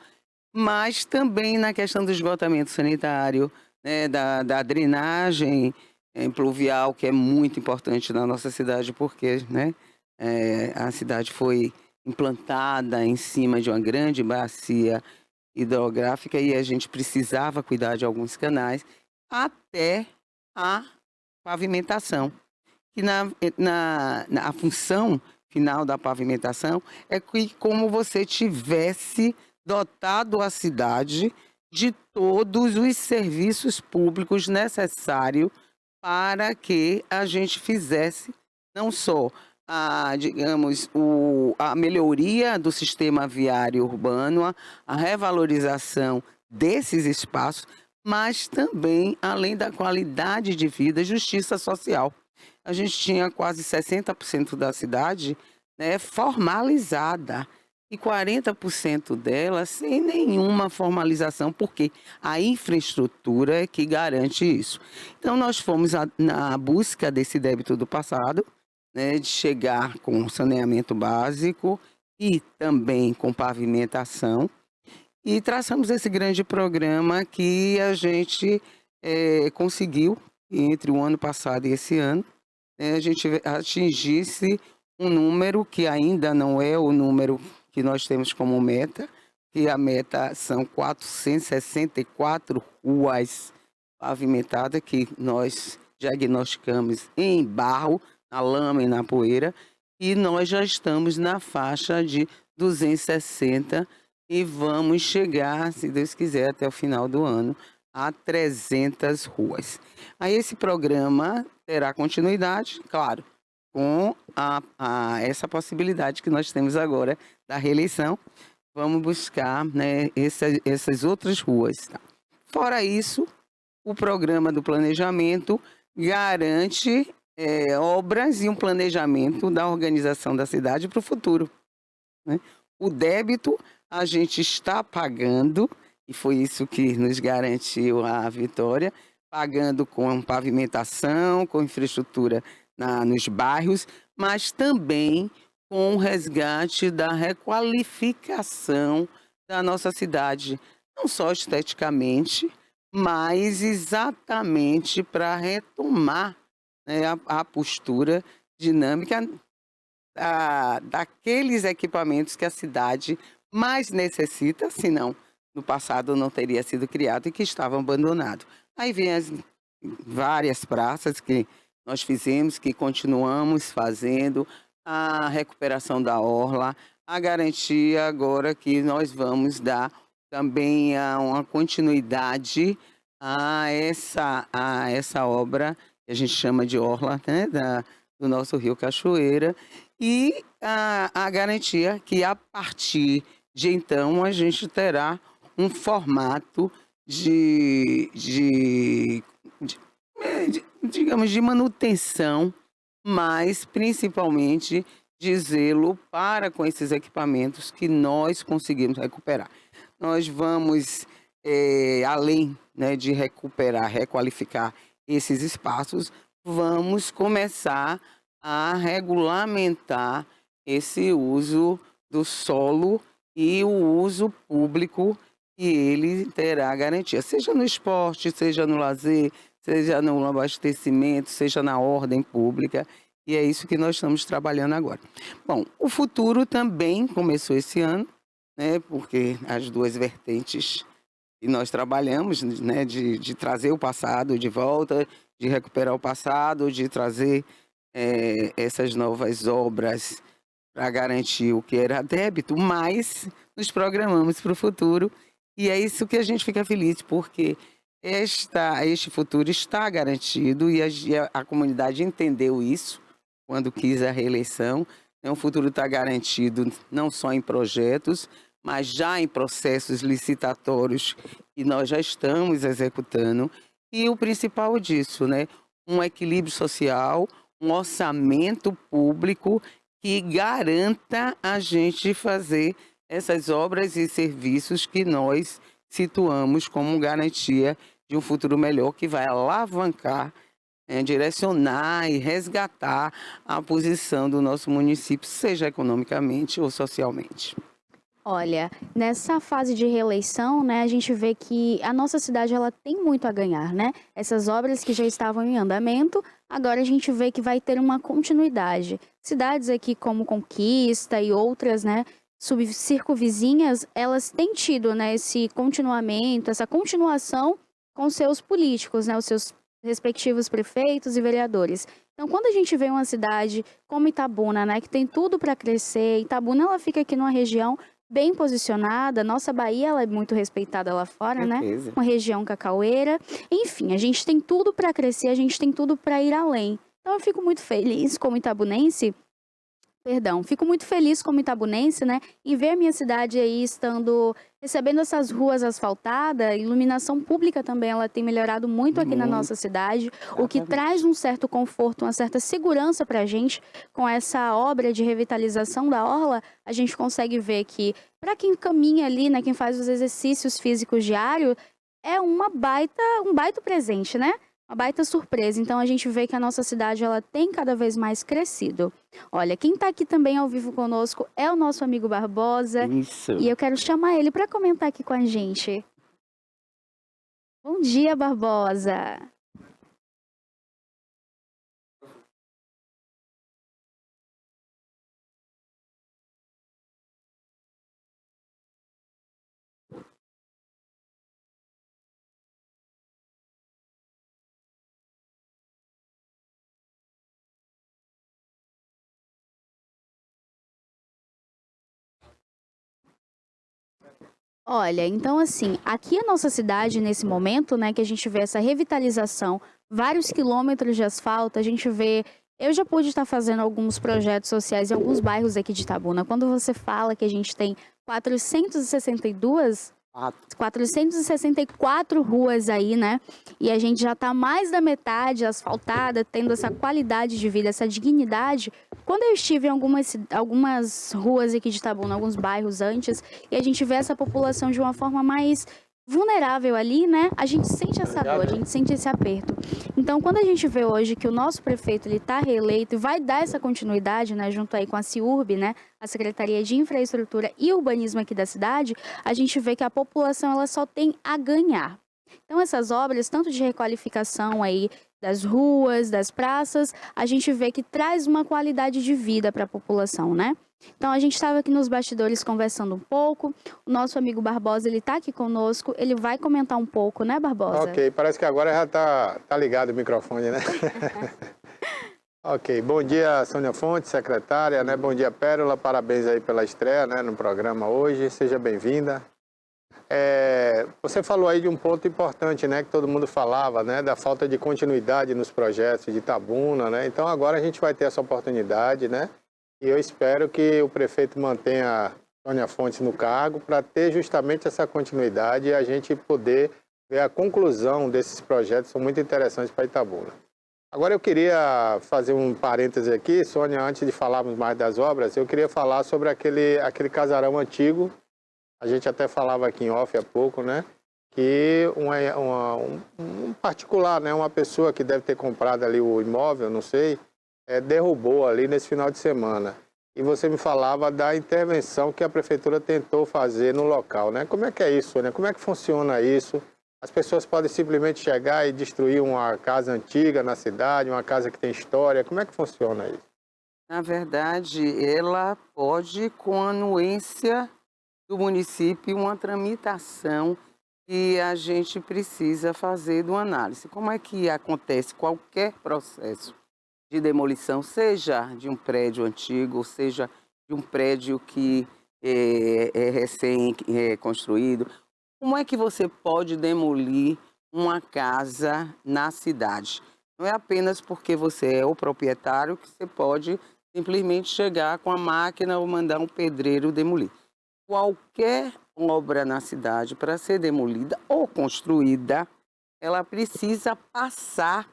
mas também na questão do esgotamento sanitário, né, da drenagem pluvial, que é muito importante na nossa cidade, porque, né, a cidade foi implantada em cima de uma grande bacia hidrográfica e a gente precisava cuidar de alguns canais, até a pavimentação, que a função final da pavimentação é que como você tivesse dotado a cidade de todos os serviços públicos necessários para que a gente fizesse não só digamos, a melhoria do sistema viário urbano, a revalorização desses espaços, mas também, além da qualidade de vida, justiça social. A gente tinha quase 60% da cidade, né, formalizada e 40% dela sem nenhuma formalização, porque a infraestrutura é que garante isso. Então, nós fomos na busca desse débito do passado, né, de chegar com saneamento básico e também com pavimentação, e traçamos esse grande programa que a gente conseguiu, entre o ano passado e esse ano, a gente atingisse um número que ainda não é o número que nós temos como meta, que a meta são 464 ruas pavimentadas, que nós diagnosticamos em barro, na lama e na poeira, e nós já estamos na faixa de 260 e vamos chegar, se Deus quiser, até o final do ano, a 300 ruas. Aí esse programa terá continuidade, claro, com essa possibilidade que nós temos agora da reeleição. Vamos buscar, né, essas outras ruas. Tá? Fora isso, o programa do planejamento garante obras e um planejamento da organização da cidade para o futuro, né? O débito a gente está pagando, e foi isso que nos garantiu a vitória, pagando com pavimentação, com infraestrutura nos bairros, mas também com o resgate da requalificação da nossa cidade, não só esteticamente, mas exatamente para retomar, né, a postura dinâmica daqueles equipamentos que a cidade mais necessita, senão no passado não teria sido criado e que estavam abandonados. Aí vem as várias praças que nós fizemos, que continuamos fazendo, a recuperação da orla, a garantia agora que nós vamos dar também uma continuidade a essa obra que a gente chama de orla, né, do nosso Rio Cachoeira, e a garantia que a partir de então a gente terá um formato digamos, de manutenção, mas principalmente de zelo para com esses equipamentos que nós conseguimos recuperar. Nós vamos, além, né, de recuperar, requalificar esses espaços, vamos começar a regulamentar esse uso do solo e o uso público que ele terá garantia, seja no esporte, seja no lazer, seja no abastecimento, seja na ordem pública, e é isso que nós estamos trabalhando agora. Bom, o futuro também começou esse ano, né, porque as duas vertentes que nós trabalhamos, né, de trazer o passado de volta, de recuperar o passado, de trazer essas novas obras para garantir o que era débito, mas nos programamos para o futuro, e é isso que a gente fica feliz, porque este futuro está garantido e a comunidade entendeu isso quando quis a reeleição. O futuro está garantido não só em projetos, mas já em processos licitatórios que nós já estamos executando. E o principal disso, né? Um equilíbrio social, um orçamento público que garanta a gente fazer essas obras e serviços que nós situamos como garantia de um futuro melhor, que vai alavancar, direcionar e resgatar a posição do nosso município, seja economicamente ou socialmente. Olha, nessa fase de reeleição, né, a gente vê que a nossa cidade ela tem muito a ganhar, né? Essas obras que já estavam em andamento, agora a gente vê que vai ter uma continuidade. Cidades aqui como Conquista e outras, né, circunvizinhas, elas têm tido, né, esse continuamento, essa continuação com seus políticos, né, os seus respectivos prefeitos e vereadores. Então, quando a gente vê uma cidade como Itabuna, né, que tem tudo para crescer, Itabuna ela fica aqui numa região bem posicionada, nossa Bahia ela é muito respeitada lá fora, né? Uma região cacaueira. Enfim, a gente tem tudo para crescer, a gente tem tudo para ir além. Então eu fico muito feliz como itabunense, fico muito feliz como itabunense, né, em ver a minha cidade aí recebendo essas ruas asfaltadas, a iluminação pública também, ela tem melhorado muito aqui na nossa cidade, o que traz um certo conforto, uma certa segurança pra gente. Com essa obra de revitalização da orla, a gente consegue ver que, para quem caminha ali, né, quem faz os exercícios físicos diários, é um baita presente, né? Uma baita surpresa. Então a gente vê que a nossa cidade ela tem cada vez mais crescido. Olha, quem está aqui também ao vivo conosco é o nosso amigo Barbosa. Isso. E eu quero chamar ele para comentar aqui com a gente. Bom dia, Barbosa. Olha, então assim, aqui a nossa cidade, nesse momento, né, que a gente vê essa revitalização, vários quilômetros de asfalto, a gente vê. Eu já pude estar fazendo alguns projetos sociais em alguns bairros aqui de Itabuna. Quando você fala que a gente tem 462 464 ruas aí, né? E a gente já tá mais da metade asfaltada, tendo essa qualidade de vida, essa dignidade. Quando eu estive em algumas ruas aqui de Itabuna, alguns bairros antes, e a gente vê essa população de uma forma mais vulnerável ali, né? A gente sente essa dor, a gente sente esse aperto. Então, quando a gente vê hoje que o nosso prefeito ele está reeleito e vai dar essa continuidade, né, junto aí com a CIURB, né, a Secretaria de Infraestrutura e Urbanismo aqui da cidade, a gente vê que a população ela só tem a ganhar. Então, essas obras, tanto de requalificação aí das ruas, das praças, a gente vê que traz uma qualidade de vida para a população, né? Então, a gente estava aqui nos bastidores conversando um pouco. O nosso amigo Barbosa, ele está aqui conosco. Ele vai comentar um pouco, né, Barbosa? Ok, parece que agora já tá ligado o microfone, né? Ok, bom dia, Sônia Fontes, secretária, né? Bom dia, Pérola, parabéns aí pela estreia, né, no programa hoje, seja bem-vinda. Você falou aí de um ponto importante, né, que todo mundo falava, né, da falta de continuidade nos projetos de Itabuna, né? Então agora a gente vai ter essa oportunidade, né? E eu espero que o prefeito mantenha a Sônia Fontes no cargo para ter justamente essa continuidade e a gente poder ver a conclusão desses projetos, que são muito interessantes para Itabuna. Agora eu queria fazer um parêntese aqui, Sônia, antes de falarmos mais das obras, eu queria falar sobre aquele casarão antigo, a gente até falava aqui em off há pouco, né? Que um particular, né, uma pessoa que deve ter comprado ali o imóvel, não sei, derrubou ali nesse final de semana. E você me falava da intervenção que a prefeitura tentou fazer no local, né? Como é que é isso, Sônia? Como é que funciona isso? As pessoas podem simplesmente chegar e destruir uma casa antiga na cidade, uma casa que tem história. Como é que funciona isso? Na verdade, ela pode, com a anuência do município, uma tramitação que a gente precisa fazer de uma análise. Como é que acontece qualquer processo de demolição, seja de um prédio antigo, seja de um prédio que é recém-construído? Como é que você pode demolir uma casa na cidade? Não é apenas porque você é o proprietário que você pode simplesmente chegar com a máquina ou mandar um pedreiro demolir. Qualquer obra na cidade, para ser demolida ou construída, ela precisa passar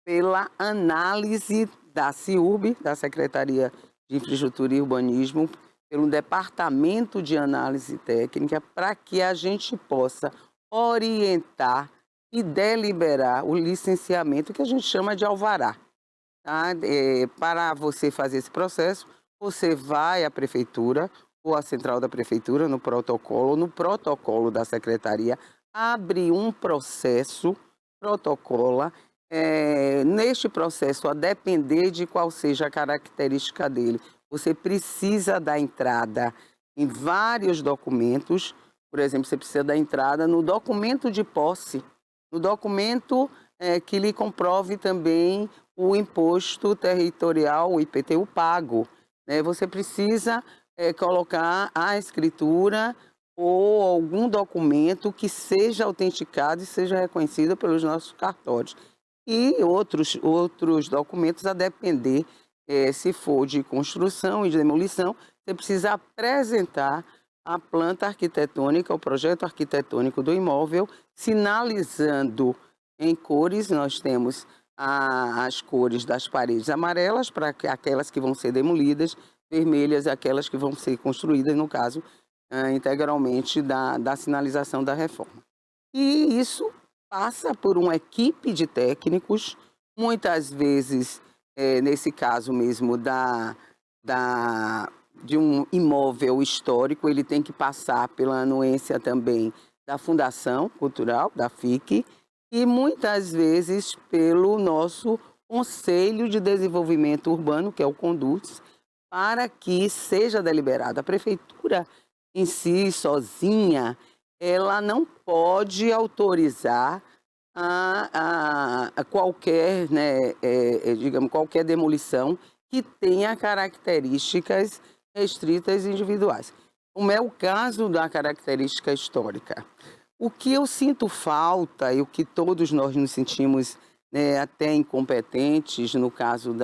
pela análise da CIURB, da Secretaria de Infraestrutura e Urbanismo, pelo Departamento de Análise Técnica, para que a gente possa orientar e deliberar o licenciamento que a gente chama de alvará. Tá? Para você fazer esse processo, você vai à prefeitura ou à central da prefeitura, no protocolo da secretaria, abre um processo, protocola. Neste processo, a depender de qual seja a característica dele, você precisa dar entrada em vários documentos. Por exemplo, você precisa dar entrada no documento de posse, no documento que lhe comprove também o imposto territorial, o IPTU pago. Você precisa colocar a escritura ou algum documento que seja autenticado e seja reconhecido pelos nossos cartórios. E outros documentos, a depender, se for de construção e de demolição, você precisa apresentar a planta arquitetônica, o projeto arquitetônico do imóvel, sinalizando em cores. Nós temos as cores das paredes amarelas, para aquelas que vão ser demolidas, vermelhas, aquelas que vão ser construídas, no caso, integralmente da sinalização da reforma. E isso passa por uma equipe de técnicos, muitas vezes, nesse caso mesmo de um imóvel histórico, ele tem que passar pela anuência também da Fundação Cultural, da FIC, e muitas vezes pelo nosso Conselho de Desenvolvimento Urbano, que é o CONDUTS, para que seja deliberado. A prefeitura em si, sozinha, ela não pode autorizar a qualquer, digamos, qualquer demolição que tenha características restritas e individuais. Como é o caso da característica histórica. O que eu sinto falta e o que todos nós nos sentimos até incompetentes, no caso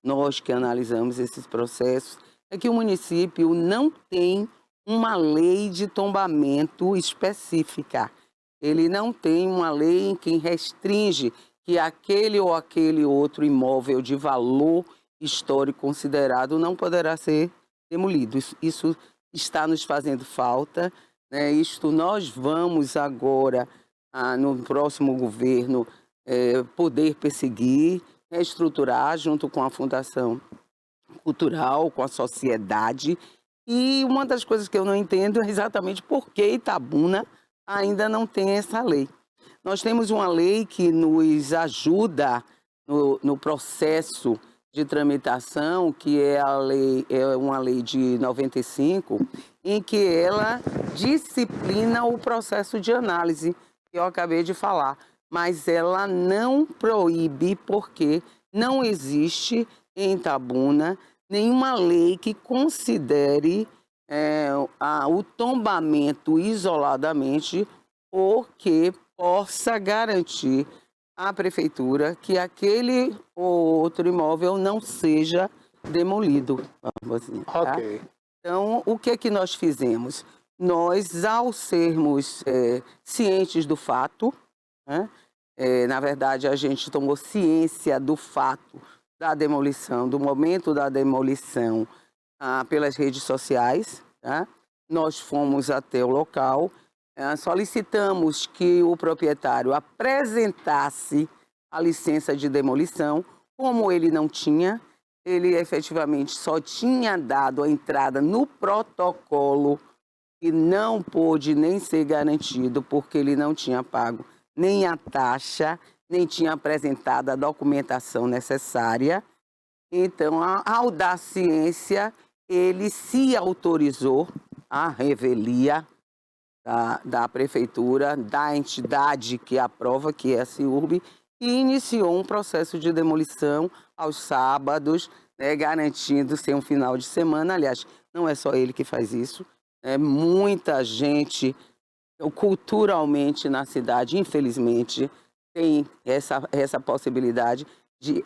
nós que analisamos esses processos, é que o município não tem uma lei de tombamento específica. Ele não tem uma lei em que restringe que aquele ou aquele outro imóvel de valor histórico considerado não poderá ser demolido. Isso está nos fazendo falta, né? Isto nós vamos agora, no próximo governo, poder perseguir, reestruturar junto com a Fundação Cultural, com a sociedade. E uma das coisas que eu não entendo é exatamente por que Itabuna ainda não tem essa lei. Nós temos uma lei que nos ajuda no processo de tramitação, que é uma lei de 95, em que ela disciplina o processo de análise, que eu acabei de falar, mas ela não proíbe, porque não existe em Itabuna nenhuma lei que considere o tombamento isoladamente, ou que possa garantir à prefeitura que aquele ou outro imóvel não seja demolido. Vamos assim, tá? Ok. Então, o que é que nós fizemos? Nós, ao sermos cientes do fato, né, na verdade, a gente tomou ciência do fato da demolição, do momento da demolição, pelas redes sociais, tá? Nós fomos até o local, solicitamos que o proprietário apresentasse a licença de demolição. Como ele não tinha, ele efetivamente só tinha dado a entrada no protocolo e não pôde nem ser garantido, porque ele não tinha pago nem a taxa, nem tinha apresentado a documentação necessária. Então, ao dar ciência, ele se autorizou a revelia da prefeitura, da entidade que aprova, que é a CIURB, e iniciou um processo de demolição aos sábados, né, garantindo ser um final de semana. Aliás, não é só ele que faz isso, muita gente, culturalmente na cidade, infelizmente, tem essa possibilidade de,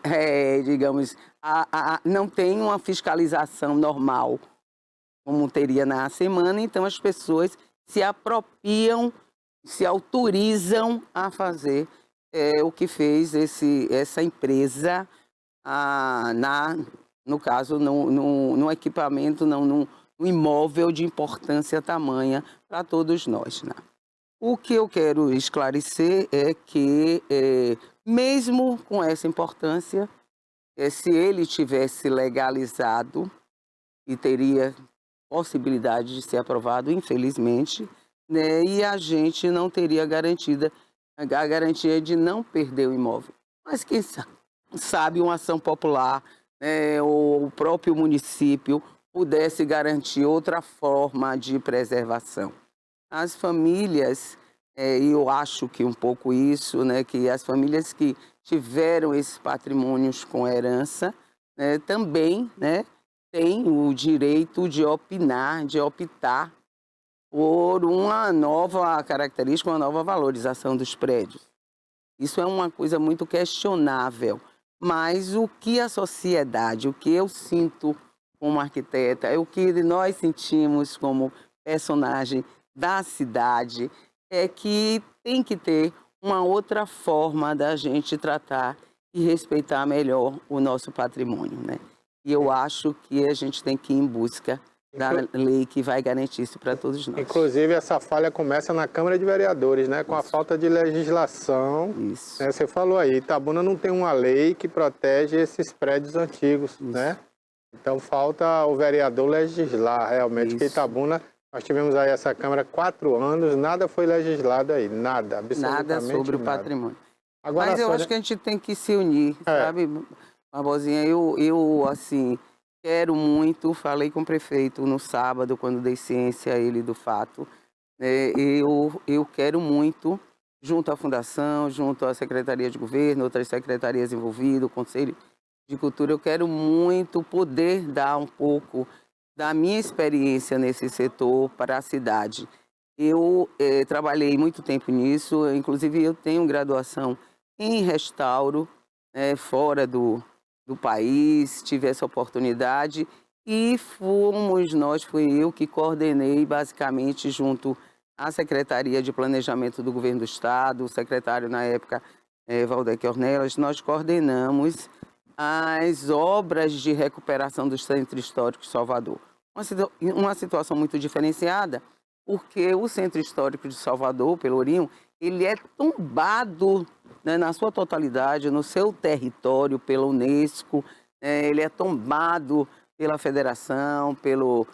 digamos, não tem uma fiscalização normal, como teria na semana, então as pessoas se apropriam, se autorizam a fazer o que fez essa empresa, no caso, no equipamento, no imóvel de importância tamanha para todos nós, né? O que eu quero esclarecer é que, mesmo com essa importância, se ele tivesse legalizado, e teria possibilidade de ser aprovado, infelizmente, né, e a gente não teria a garantia de não perder o imóvel. Mas quem sabe uma ação popular, ou o próprio município pudesse garantir outra forma de preservação. As famílias, e eu acho que um pouco isso, né, que as famílias que tiveram esses patrimônios com herança, também, né, têm o direito de opinar, de optar por uma nova característica, uma nova valorização dos prédios. Isso é uma coisa muito questionável, mas o que a sociedade, o que eu sinto como arquiteta, é o que nós sentimos como personagem da cidade, é que tem que ter uma outra forma da gente tratar e respeitar melhor o nosso patrimônio, né? E eu acho que a gente tem que ir em busca da lei que vai garantir isso para todos nós. Inclusive, essa falha começa na Câmara de Vereadores, né? Com a falta de legislação. Isso. Você falou aí, Itabuna não tem uma lei que protege esses prédios antigos, né? Então, falta o vereador legislar realmente, porque Itabuna, nós tivemos aí essa Câmara 4 anos, nada foi legislado aí, nada, absolutamente nada sobre o nada. patrimônio. Agora, mas eu acho que a gente tem que se unir, sabe, Barbosinha? Eu, assim, quero muito, falei com o prefeito no sábado, quando dei ciência a ele do fato, eu quero muito, junto à Fundação, junto à Secretaria de Governo, outras secretarias envolvidas, o Conselho de Cultura, eu quero muito poder dar um pouco da minha experiência nesse setor para a cidade. Eu trabalhei muito tempo nisso, inclusive eu tenho graduação em restauro, fora do país, tive essa oportunidade e fui eu que coordenei basicamente junto à Secretaria de Planejamento do Governo do Estado, o secretário na época, Valdec Ornelas, nós coordenamos as obras de recuperação do Centro Histórico de Salvador. Uma situação muito diferenciada, porque o Centro Histórico de Salvador, Pelourinho, ele é tombado, né, na sua totalidade, no seu território, pela Unesco, ele é tombado pela Federação, pelo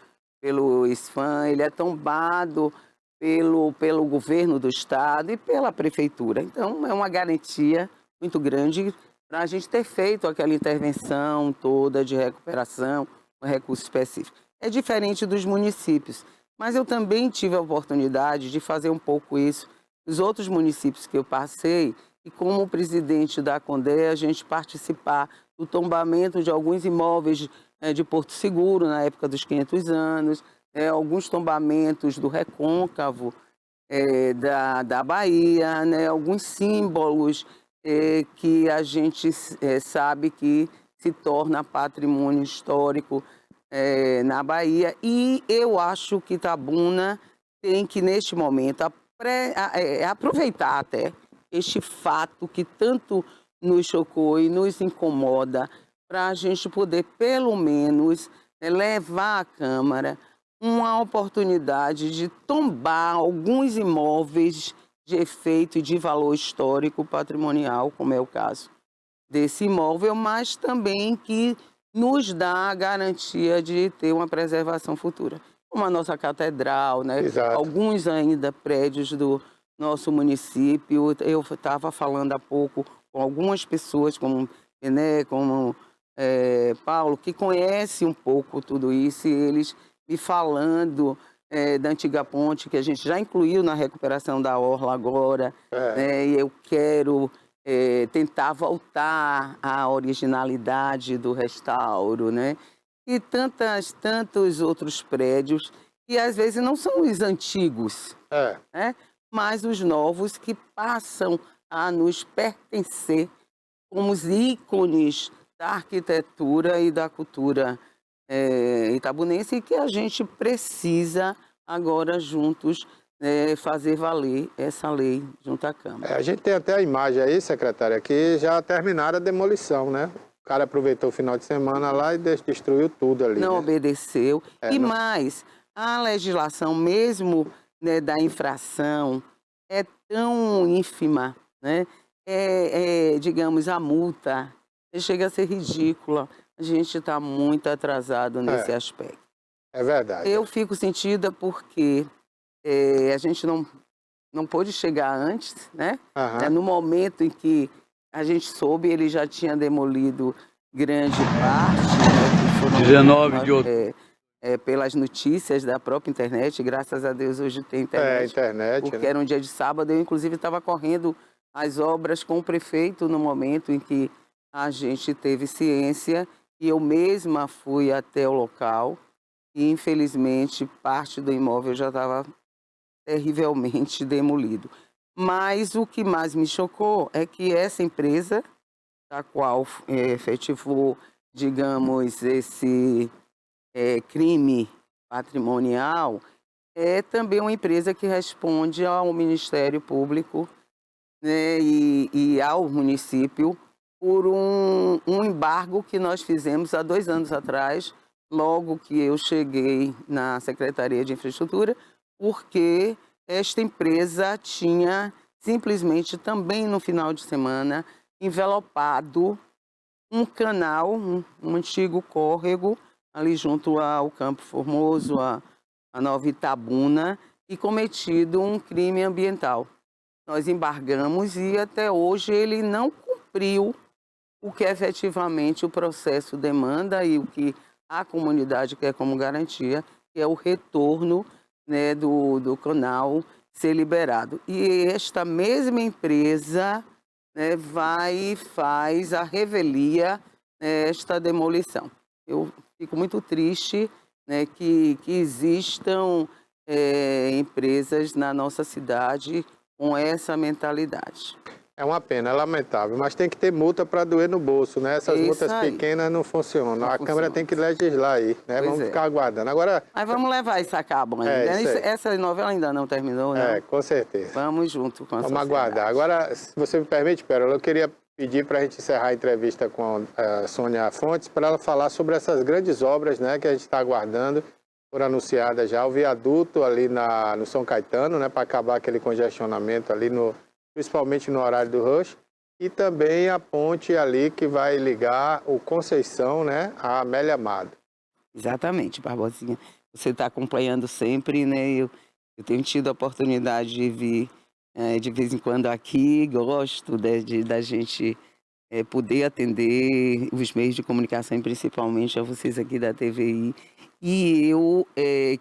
ISFAM, ele é tombado pelo governo do Estado e pela Prefeitura. Então, é uma garantia muito grande para a gente ter feito aquela intervenção toda de recuperação, um recurso específico. É diferente dos municípios, mas eu também tive a oportunidade de fazer um pouco isso nos outros municípios que eu passei, e como presidente da Conde, a gente participar do tombamento de alguns imóveis de Porto Seguro, na época dos 500 anos, alguns tombamentos do Recôncavo, da Bahia, né, alguns símbolos que a gente sabe que se torna patrimônio histórico na Bahia. E eu acho que Itabuna tem que, neste momento, aproveitar até este fato que tanto nos chocou e nos incomoda, para a gente poder, pelo menos, levar à Câmara uma oportunidade de tombar alguns imóveis de efeito e de valor histórico patrimonial, como é o caso desse imóvel, mas também que nos dá a garantia de ter uma preservação futura. Como a nossa catedral, né? Exato. Alguns ainda prédios do nosso município. Eu estava falando há pouco com algumas pessoas, como René, como Paulo, que conhecem um pouco tudo isso, e eles me falando da antiga ponte, que a gente já incluiu na recuperação da orla agora, e eu quero tentar voltar à originalidade do restauro, né? E tantos outros prédios, que às vezes não são os antigos, né? Mas os novos que passam a nos pertencer como os ícones da arquitetura e da cultura itabunense, e que a gente precisa agora juntos fazer valer essa lei junto à Câmara. A gente tem até a imagem aí, secretária, que já terminaram a demolição, né? O cara aproveitou o final de semana lá e destruiu tudo ali. Não, né? obedeceu. Mais, a legislação mesmo, né, da infração é tão ínfima, né? Digamos, a multa chega a ser ridícula. A gente está muito atrasado nesse aspecto. É verdade. Eu fico sentida porque a gente não pôde chegar antes, né? No momento em que a gente soube, ele já tinha demolido grande parte, né, 19 de outubro. Pelas notícias da própria internet. Graças a Deus hoje tem internet. Internet, porque né? era um dia de sábado. Eu, inclusive, estava correndo as obras com o prefeito no momento em que a gente teve ciência, e eu mesma fui até o local, e infelizmente parte do imóvel já estava terrivelmente demolido. Mas o que mais me chocou é que essa empresa, a qual efetivou, digamos, esse crime patrimonial, é também uma empresa que responde ao Ministério Público, né, e ao município por um embargo que nós fizemos há 2 anos atrás, logo que eu cheguei na Secretaria de Infraestrutura, porque esta empresa tinha simplesmente também no final de semana envelopado um canal, um antigo córrego, ali junto ao Campo Formoso, a Nova Itabuna, e cometido um crime ambiental. Nós embargamos e até hoje ele não cumpriu o que efetivamente o processo demanda e o que a comunidade quer como garantia, que é o retorno, né, do canal ser liberado. E esta mesma empresa, né, vai e faz a revelia esta demolição. Eu fico muito triste, né, que existam empresas na nossa cidade com essa mentalidade. É uma pena, é lamentável, mas tem que ter multa para doer no bolso, né? Essas Isso multas aí. pequenas não funcionam. Não A Câmara funciona. tem que legislar aí, né? Pois Vamos é. ficar aguardando. Agora, Mas vamos levar isso a cabo ainda. isso aí. Essa novela ainda não terminou, não? Com certeza. Vamos junto com a Vamos sociedade. aguardar. Agora, se você me permite, Pérola, eu queria pedir para a gente encerrar a entrevista com a Sônia Fontes para ela falar sobre essas grandes obras, né, que a gente está aguardando. Foram anunciadas já o viaduto ali no São Caetano, né, para acabar aquele congestionamento ali, principalmente no horário do rush. E também a ponte ali que vai ligar o Conceição, né, a Amélia Amado. Exatamente, Barbosinha. Você está acompanhando sempre, né? Eu tenho tido a oportunidade de vir de vez em quando aqui, gosto da gente poder atender os meios de comunicação, e principalmente a vocês aqui da TVI. E eu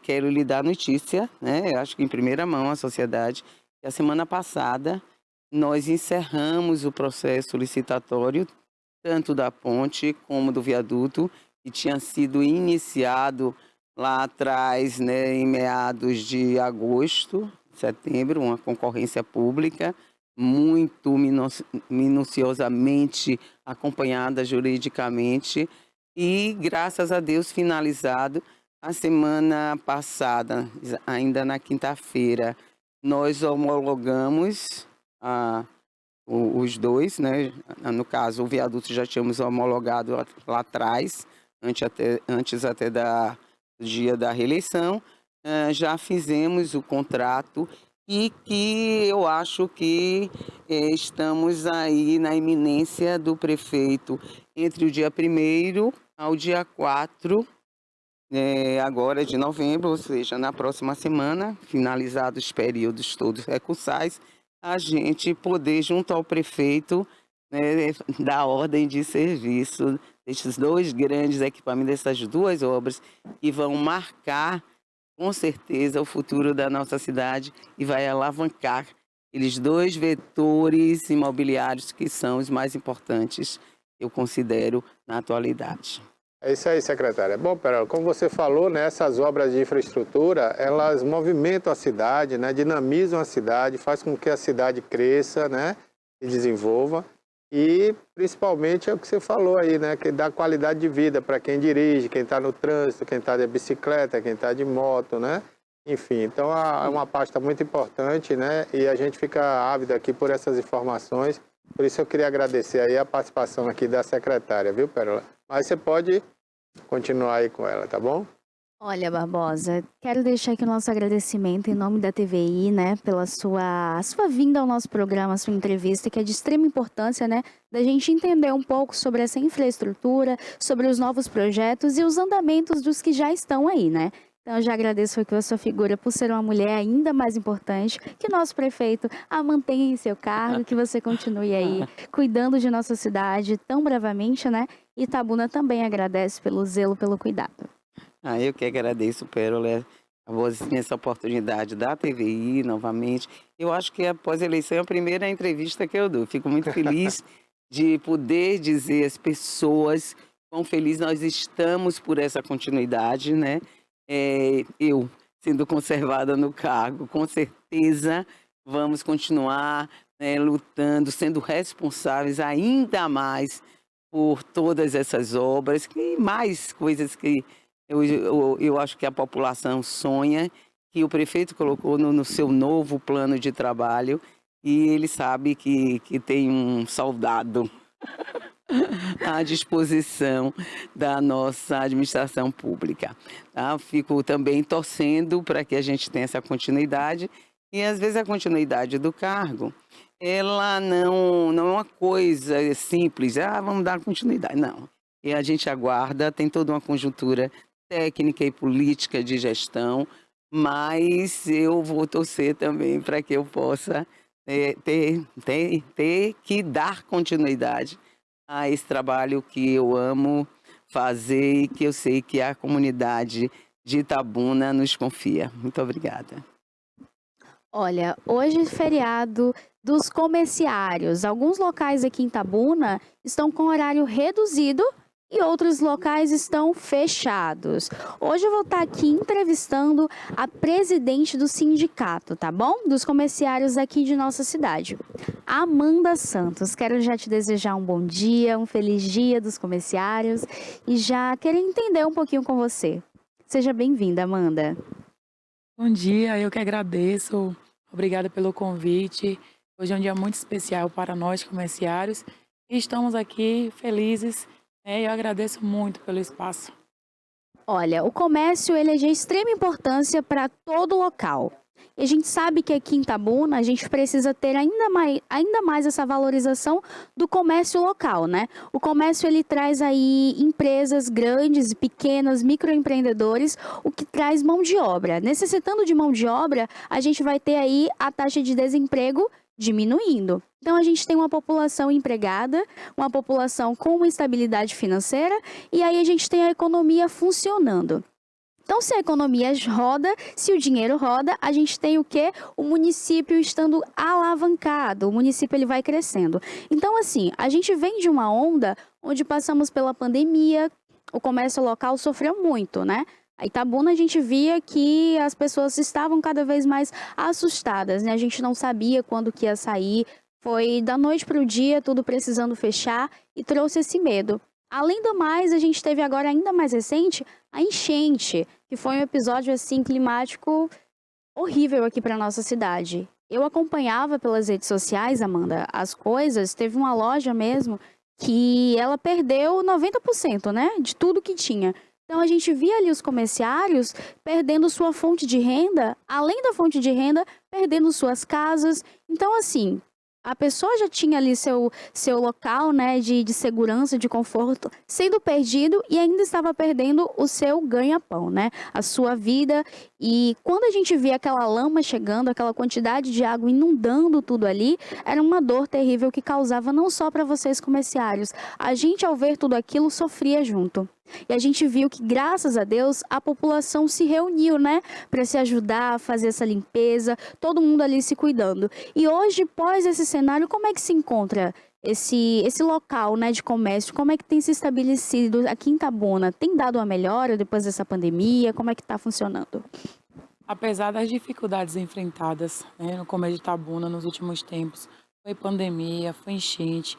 quero lhe dar notícia, né? Acho que em primeira mão a sociedade, que a semana passada nós encerramos o processo licitatório, tanto da ponte como do viaduto, que tinha sido iniciado lá atrás, né, em meados de agosto, setembro, uma concorrência pública muito minuciosamente acompanhada juridicamente e, graças a Deus, finalizado. A semana passada, ainda na quinta-feira, nós homologamos os dois, né? No caso, o viaduto já tínhamos homologado lá atrás, antes até do dia da reeleição. Já fizemos o contrato e que eu acho que estamos aí na iminência do prefeito entre o dia 1º ao dia 4 agora de novembro, ou seja, na próxima semana, finalizados os períodos todos recursais, a gente poder, junto ao prefeito, né, dar ordem de serviço desses dois grandes equipamentos, dessas duas obras, que vão marcar, com certeza, o futuro da nossa cidade e vai alavancar aqueles dois vetores imobiliários que são os mais importantes, eu considero, na atualidade. É isso aí, secretária. Bom, Pérola, como você falou, né, essas obras de infraestrutura, elas movimentam a cidade, né, dinamizam a cidade, faz com que a cidade cresça, né, e desenvolva. E, principalmente, é o que você falou aí, né, que dá qualidade de vida para quem dirige, quem está no trânsito, quem está de bicicleta, quem está de moto, né? Enfim, então é uma pasta muito importante, né, e a gente fica ávido aqui por essas informações. Por isso eu queria agradecer aí a participação aqui da secretária, viu, Pérola? Mas você pode continuar aí com ela, tá bom? Olha, Barbosa, quero deixar aqui o nosso agradecimento em nome da TVI, né, pela sua vinda ao nosso programa, a sua entrevista, que é de extrema importância, né, da gente entender um pouco sobre essa infraestrutura, sobre os novos projetos e os andamentos dos que já estão aí, né? Então, eu já agradeço aqui a sua figura por ser uma mulher ainda mais importante, que o nosso prefeito a mantenha em seu cargo, que você continue aí cuidando de nossa cidade tão bravamente, né? E Itabuna também agradece pelo zelo, pelo cuidado. Eu que agradeço, Pérola, a vozinha, essa oportunidade da TVI novamente. Eu acho que após a eleição é a primeira entrevista que eu dou. Fico muito feliz de poder dizer às pessoas quão felizes nós estamos por essa continuidade, né? Eu sendo conservada no cargo, com certeza vamos continuar lutando, sendo responsáveis ainda mais por todas essas obras e mais coisas que eu acho que a população sonha, que o prefeito colocou no seu novo plano de trabalho e ele sabe que tem um soldado à disposição da nossa administração pública. Tá? Fico também torcendo para que a gente tenha essa continuidade e às vezes a continuidade do cargo ela não é uma coisa simples, vamos dar continuidade, não. E a gente aguarda, tem toda uma conjuntura técnica e política de gestão, mas eu vou torcer também para que eu possa ter que dar continuidade a esse trabalho que eu amo fazer e que eu sei que a comunidade de Itabuna nos confia. Muito obrigada. Olha, hoje é feriado dos comerciários. Alguns locais aqui em Itabuna estão com horário reduzido e outros locais estão fechados. Hoje eu vou estar aqui entrevistando a presidente do sindicato, tá bom? Dos comerciários aqui de nossa cidade, Amanda Santos. Quero já te desejar um bom dia, um feliz dia dos comerciários e já querer entender um pouquinho com você. Seja bem-vinda, Amanda. Bom dia, eu que agradeço. Obrigada pelo convite. Hoje é um dia muito especial para nós comerciários e estamos aqui felizes, né? Eu agradeço muito pelo espaço. Olha, o comércio ele é de extrema importância para todo local. E a gente sabe que aqui em Itabuna a gente precisa ter ainda mais essa valorização do comércio local, né? O comércio ele traz aí empresas grandes e pequenas, microempreendedores, o que traz mão de obra. Necessitando de mão de obra, a gente vai ter aí a taxa de desemprego diminuindo. Então a gente tem uma população empregada, uma população com uma estabilidade financeira e aí a gente tem a economia funcionando. Então, se a economia roda, se o dinheiro roda, a gente tem o quê? O município estando alavancado, o município ele vai crescendo. Então, assim, a gente vem de uma onda onde passamos pela pandemia, o comércio local sofreu muito, né? A Itabuna a gente via que as pessoas estavam cada vez mais assustadas, né? A gente não sabia quando que ia sair, foi da noite para o dia, tudo precisando fechar e trouxe esse medo. Além do mais, a gente teve agora ainda mais recente a enchente, que foi um episódio assim climático horrível aqui para nossa cidade. Eu acompanhava pelas redes sociais, Amanda, as coisas. Teve uma loja mesmo que ela perdeu 90%, né, de tudo que tinha. Então a gente via ali os comerciários perdendo sua fonte de renda, além da fonte de renda, perdendo suas casas. Então assim, a pessoa já tinha ali seu local, né, de segurança, de conforto, sendo perdido e ainda estava perdendo o seu ganha-pão, né, a sua vida. E quando a gente via aquela lama chegando, aquela quantidade de água inundando tudo ali, era uma dor terrível que causava não só para vocês comerciários. A gente, ao ver tudo aquilo, sofria junto. E a gente viu que, graças a Deus, a população se reuniu, né, para se ajudar a fazer essa limpeza, todo mundo ali se cuidando. E hoje, pós esse cenário, como é que se encontra esse local, né, de comércio? Como é que tem se estabelecido aqui em Itabuna? Tem dado uma melhora depois dessa pandemia? Como é que está funcionando? Apesar das dificuldades enfrentadas, né, no comércio de Itabuna nos últimos tempos, foi pandemia, foi enchente.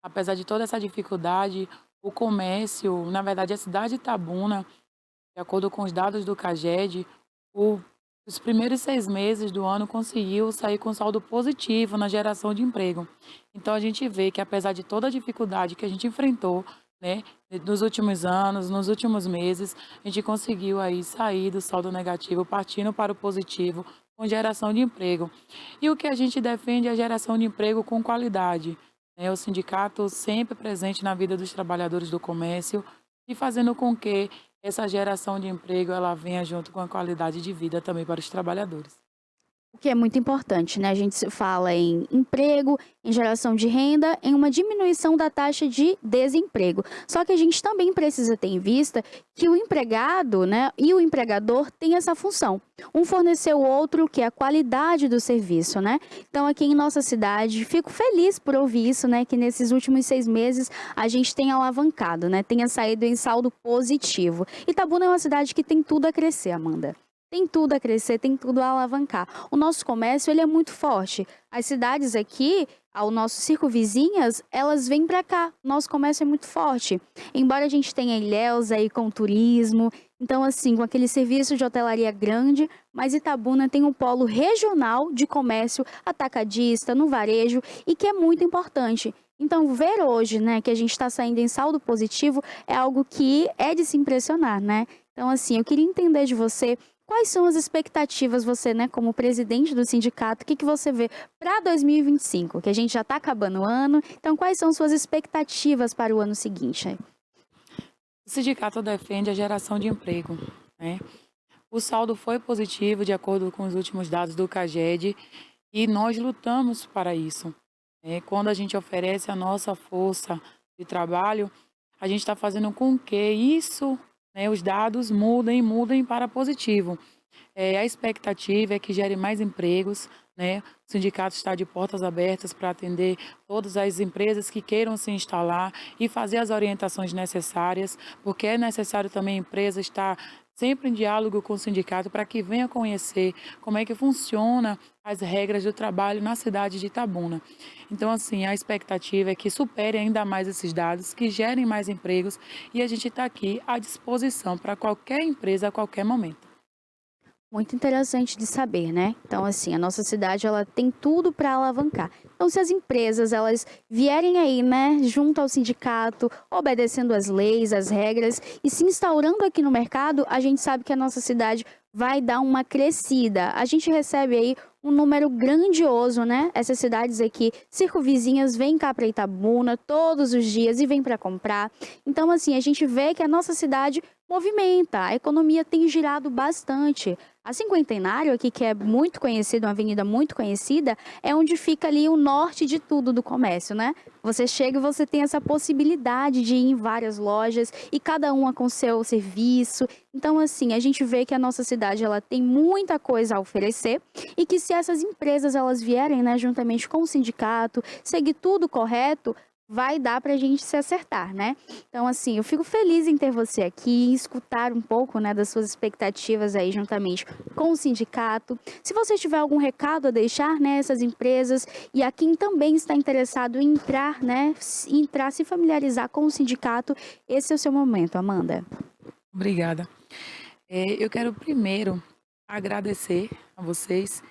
Apesar de toda essa dificuldade, o comércio, na verdade, a cidade de Itabuna, de acordo com os dados do CAGED, os primeiros 6 meses do ano conseguiu sair com saldo positivo na geração de emprego. Então, a gente vê que, apesar de toda a dificuldade que a gente enfrentou, né, nos últimos anos, nos últimos meses, a gente conseguiu aí sair do saldo negativo, partindo para o positivo, com geração de emprego. E o que a gente defende é a geração de emprego com qualidade. O sindicato sempre presente na vida dos trabalhadores do comércio e fazendo com que essa geração de emprego ela venha junto com a qualidade de vida também para os trabalhadores. O que é muito importante, né? A gente se fala em emprego, em geração de renda, em uma diminuição da taxa de desemprego. Só que a gente também precisa ter em vista que o empregado, né, e o empregador têm essa função. Um fornecer o outro, que é a qualidade do serviço, né? Então, aqui em nossa cidade, fico feliz por ouvir isso, né? Que nesses últimos 6 meses a gente tenha alavancado, né? Tenha saído em saldo positivo. Itabuna é uma cidade que tem tudo a crescer, Amanda. Tem tudo a crescer, tem tudo a alavancar. O nosso comércio, ele é muito forte. As cidades aqui, ao nosso circunvizinhas, elas vêm para cá. Nosso comércio é muito forte. Embora a gente tenha Ilhéus aí com turismo, então assim, com aquele serviço de hotelaria grande, mas Itabuna tem um polo regional de comércio atacadista, no varejo, e que é muito importante. Então, ver hoje, né, que a gente está saindo em saldo positivo é algo que é de se impressionar, né? Então, assim, eu queria entender de você quais são as expectativas, você, né, como presidente do sindicato, o que você vê para 2025, que a gente já está acabando o ano, então quais são suas expectativas para o ano seguinte? O sindicato defende a geração de emprego, né? O saldo foi positivo, de acordo com os últimos dados do CAGED, e nós lutamos para isso. Quando a gente oferece a nossa força de trabalho, a gente está fazendo com que isso, né, os dados mudem para positivo. A expectativa é que gere mais empregos, né? O sindicato está de portas abertas para atender todas as empresas que queiram se instalar e fazer as orientações necessárias, porque é necessário também a empresa estar sempre em diálogo com o sindicato para que venha conhecer como é que funciona as regras do trabalho na cidade de Itabuna. Então, assim, a expectativa é que supere ainda mais esses dados, que gerem mais empregos e a gente está aqui à disposição para qualquer empresa a qualquer momento. Muito interessante de saber, né? Então, assim, a nossa cidade, ela tem tudo para alavancar. Então, se as empresas, elas vierem aí, né, junto ao sindicato, obedecendo as leis, as regras e se instaurando aqui no mercado, a gente sabe que a nossa cidade vai dar uma crescida. A gente recebe aí um número grandioso, né? Essas cidades aqui, circunvizinhas, vêm cá para Itabuna todos os dias e vêm para comprar. Então, assim, a gente vê que a nossa cidade movimenta, a economia tem girado bastante. A Cinquentenário aqui, que é muito conhecida, uma avenida muito conhecida, é onde fica ali o norte de tudo do comércio, né? Você chega e você tem essa possibilidade de ir em várias lojas e cada uma com seu serviço. Então, assim, a gente vê que a nossa cidade, ela tem muita coisa a oferecer e que se essas empresas, elas vierem, né, juntamente com o sindicato, seguir tudo correto, vai dar para a gente se acertar, né? Então, assim, eu fico feliz em ter você aqui e escutar um pouco, né, das suas expectativas aí juntamente com o sindicato. Se você tiver algum recado a deixar, né, essas empresas e a quem também está interessado em entrar, né, se familiarizar com o sindicato, esse é o seu momento, Amanda. Obrigada. Eu quero primeiro agradecer a vocês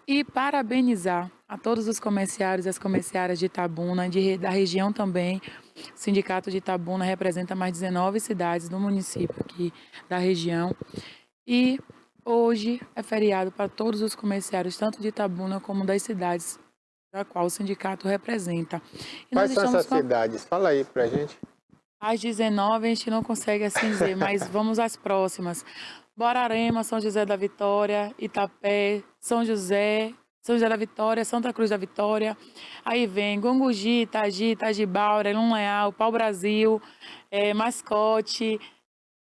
e parabenizar a todos os comerciários e as comerciárias de Itabuna, da região também. O Sindicato de Itabuna representa mais 19 cidades do município aqui da região. E hoje é feriado para todos os comerciários, tanto de Itabuna como das cidades da qual o sindicato representa. E Quais são essas cidades? Fala aí pra gente. Às 19 a gente não consegue assim dizer, mas vamos às próximas. Borarema, São José da Vitória, Itapé, São José da Vitória, Santa Cruz da Vitória. Aí vem Gongugi, Itagi, Itagibaura, Elum Leal, Pau Brasil, Mascote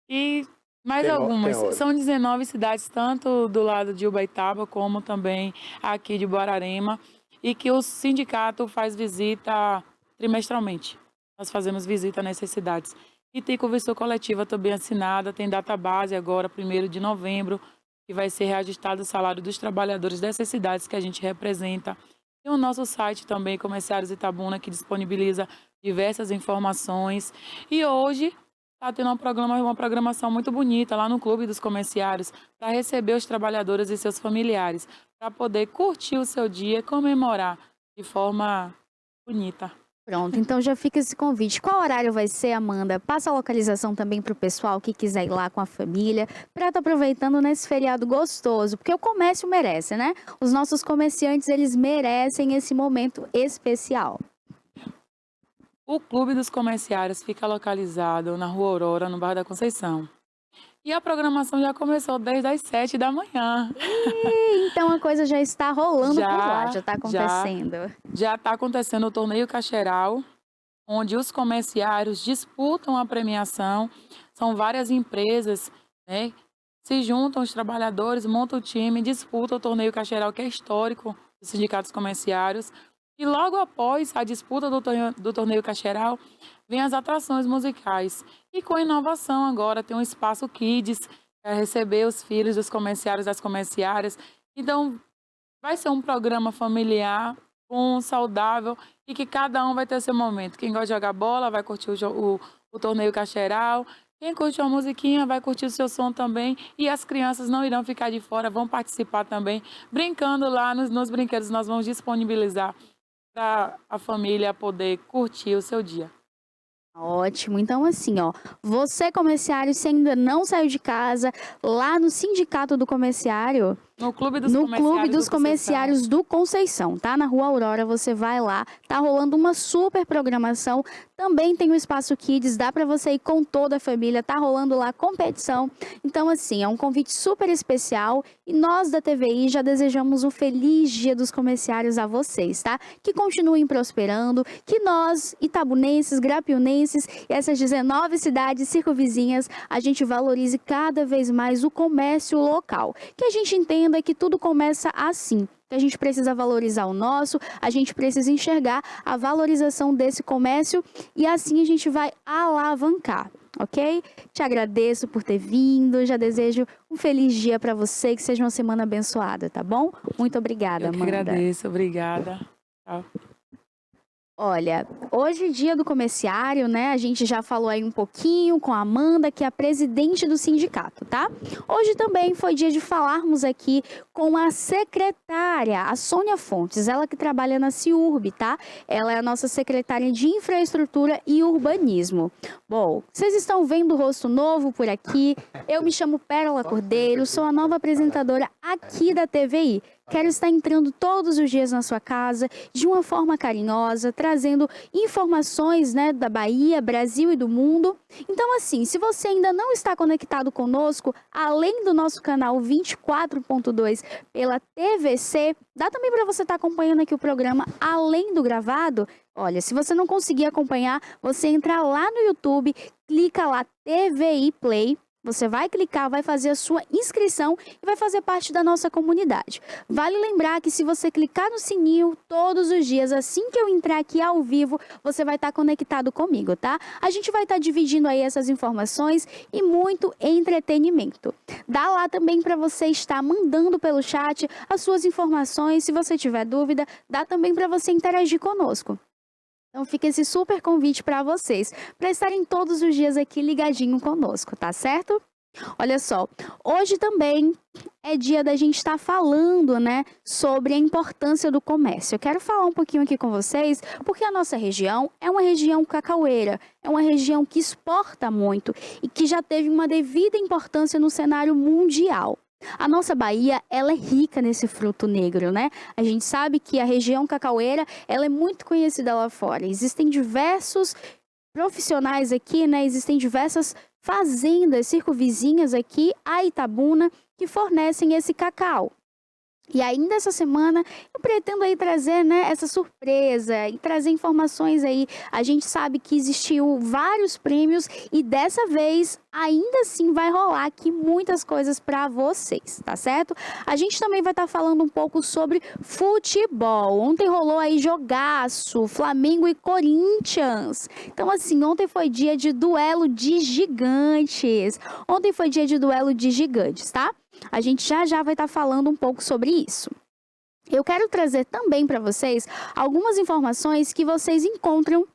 e mais algumas. São 19 cidades, tanto do lado de Ubaitaba como também aqui de Borarema, e que o sindicato faz visita trimestralmente. Nós fazemos visita nessas cidades. E tem convenção coletiva também assinada, tem data base agora, 1º de novembro, que vai ser reajustado o salário dos trabalhadores dessas cidades que a gente representa. Tem o nosso site também, Comerciários Itabuna, que disponibiliza diversas informações. E hoje está tendo uma programação muito bonita lá no Clube dos Comerciários para receber os trabalhadores e seus familiares, para poder curtir o seu dia e comemorar de forma bonita. Pronto, então já fica esse convite. Qual horário vai ser, Amanda? Passa a localização também para o pessoal que quiser ir lá com a família, para estar aproveitando nesse feriado gostoso, porque o comércio merece, né? Os nossos comerciantes, eles merecem esse momento especial. O Clube dos Comerciários fica localizado na Rua Aurora, no bairro da Conceição. E a programação já começou desde as 7 da manhã. Então a coisa já está rolando por lá, já está acontecendo. Já está acontecendo o torneio Cacheral, onde os comerciários disputam a premiação. São várias empresas, né? Se juntam os trabalhadores, montam o time, disputam o torneio Cacheral, que é histórico dos sindicatos comerciários. E logo após a disputa do torneio Cacheral, vem as atrações musicais. E com inovação agora, tem um espaço Kids para receber os filhos dos comerciários, das comerciárias. Então, vai ser um programa familiar, saudável, e que cada um vai ter seu momento. Quem gosta de jogar bola vai curtir o torneio Cacheral. Quem curte uma musiquinha vai curtir o seu som também. E as crianças não irão ficar de fora, vão participar também. Brincando lá nos brinquedos, nós vamos disponibilizar para a família poder curtir o seu dia. Ótimo, então assim, ó, você comerciário, se ainda não saiu de casa, lá no Sindicato do Comerciário, no Clube dos Comerciários do Conceição, tá? Na Rua Aurora, você vai lá, tá rolando uma super programação, Também tem o Espaço Kids, dá para você ir com toda a família, tá rolando lá competição. Então, assim, é um convite super especial e nós da TVI já desejamos um feliz Dia dos Comerciários a vocês, tá? Que continuem prosperando, que nós, itabunenses, grapiunenses e essas 19 cidades circunvizinhas, a gente valorize cada vez mais o comércio local. Que a gente entenda que tudo começa assim. Que a gente precisa valorizar o nosso, a gente precisa enxergar a valorização desse comércio e assim a gente vai alavancar, ok? Te agradeço por ter vindo, já desejo um feliz dia para você, que seja uma semana abençoada, tá bom? Muito obrigada, Eu que Amanda. agradeço, obrigada. Tchau. Olha, hoje é dia do comerciário, né? A gente já falou aí um pouquinho com a Amanda, que é a presidente do sindicato, tá? Hoje também foi dia de falarmos aqui com a secretária, a Sônia Fontes, ela que trabalha na CIURB, tá? Ela é a nossa secretária de Infraestrutura e Urbanismo. Bom, vocês estão vendo o rosto novo por aqui. Eu me chamo Pérola Cordeiro, sou a nova apresentadora aqui da TVI. Quero estar entrando todos os dias na sua casa, de uma forma carinhosa, trazendo informações, né, da Bahia, Brasil e do mundo. Então, assim, se você ainda não está conectado conosco, além do nosso canal 24.2 pela TVC, dá também para você estar acompanhando aqui o programa além do gravado. Olha, se você não conseguir acompanhar, você entra lá no YouTube, clica lá TVI Play. Você vai clicar, vai fazer a sua inscrição e vai fazer parte da nossa comunidade. Vale lembrar que se você clicar no sininho todos os dias, assim que eu entrar aqui ao vivo, você vai estar conectado comigo, tá? A gente vai estar dividindo aí essas informações e muito entretenimento. Dá lá também para você estar mandando pelo chat as suas informações. Se você tiver dúvida, dá também para você interagir conosco. Então fica esse super convite para vocês, para estarem todos os dias aqui ligadinho conosco, tá certo? Olha só, hoje também é dia da gente estar falando, né, sobre a importância do comércio. Eu quero falar um pouquinho aqui com vocês, porque a nossa região é uma região cacaueira, é uma região que exporta muito e que já teve uma devida importância no cenário mundial. A nossa Bahia, ela é rica nesse fruto negro, né? A gente sabe que a região cacaueira, ela é muito conhecida lá fora. Existem diversos profissionais aqui, né? Existem diversas fazendas circunvizinhas aqui a Itabuna que fornecem esse cacau. E ainda essa semana eu pretendo aí trazer, né, essa surpresa e trazer informações aí. A gente sabe que existiu vários prêmios e dessa vez ainda assim vai rolar aqui muitas coisas para vocês, tá certo? A gente também vai estar falando um pouco sobre futebol. Ontem rolou aí jogaço, Flamengo e Corinthians. Então assim, ontem foi dia de duelo de gigantes. Ontem foi dia de duelo de gigantes, tá? A gente já vai estar falando um pouco sobre isso. Eu quero trazer também para vocês algumas informações que vocês encontram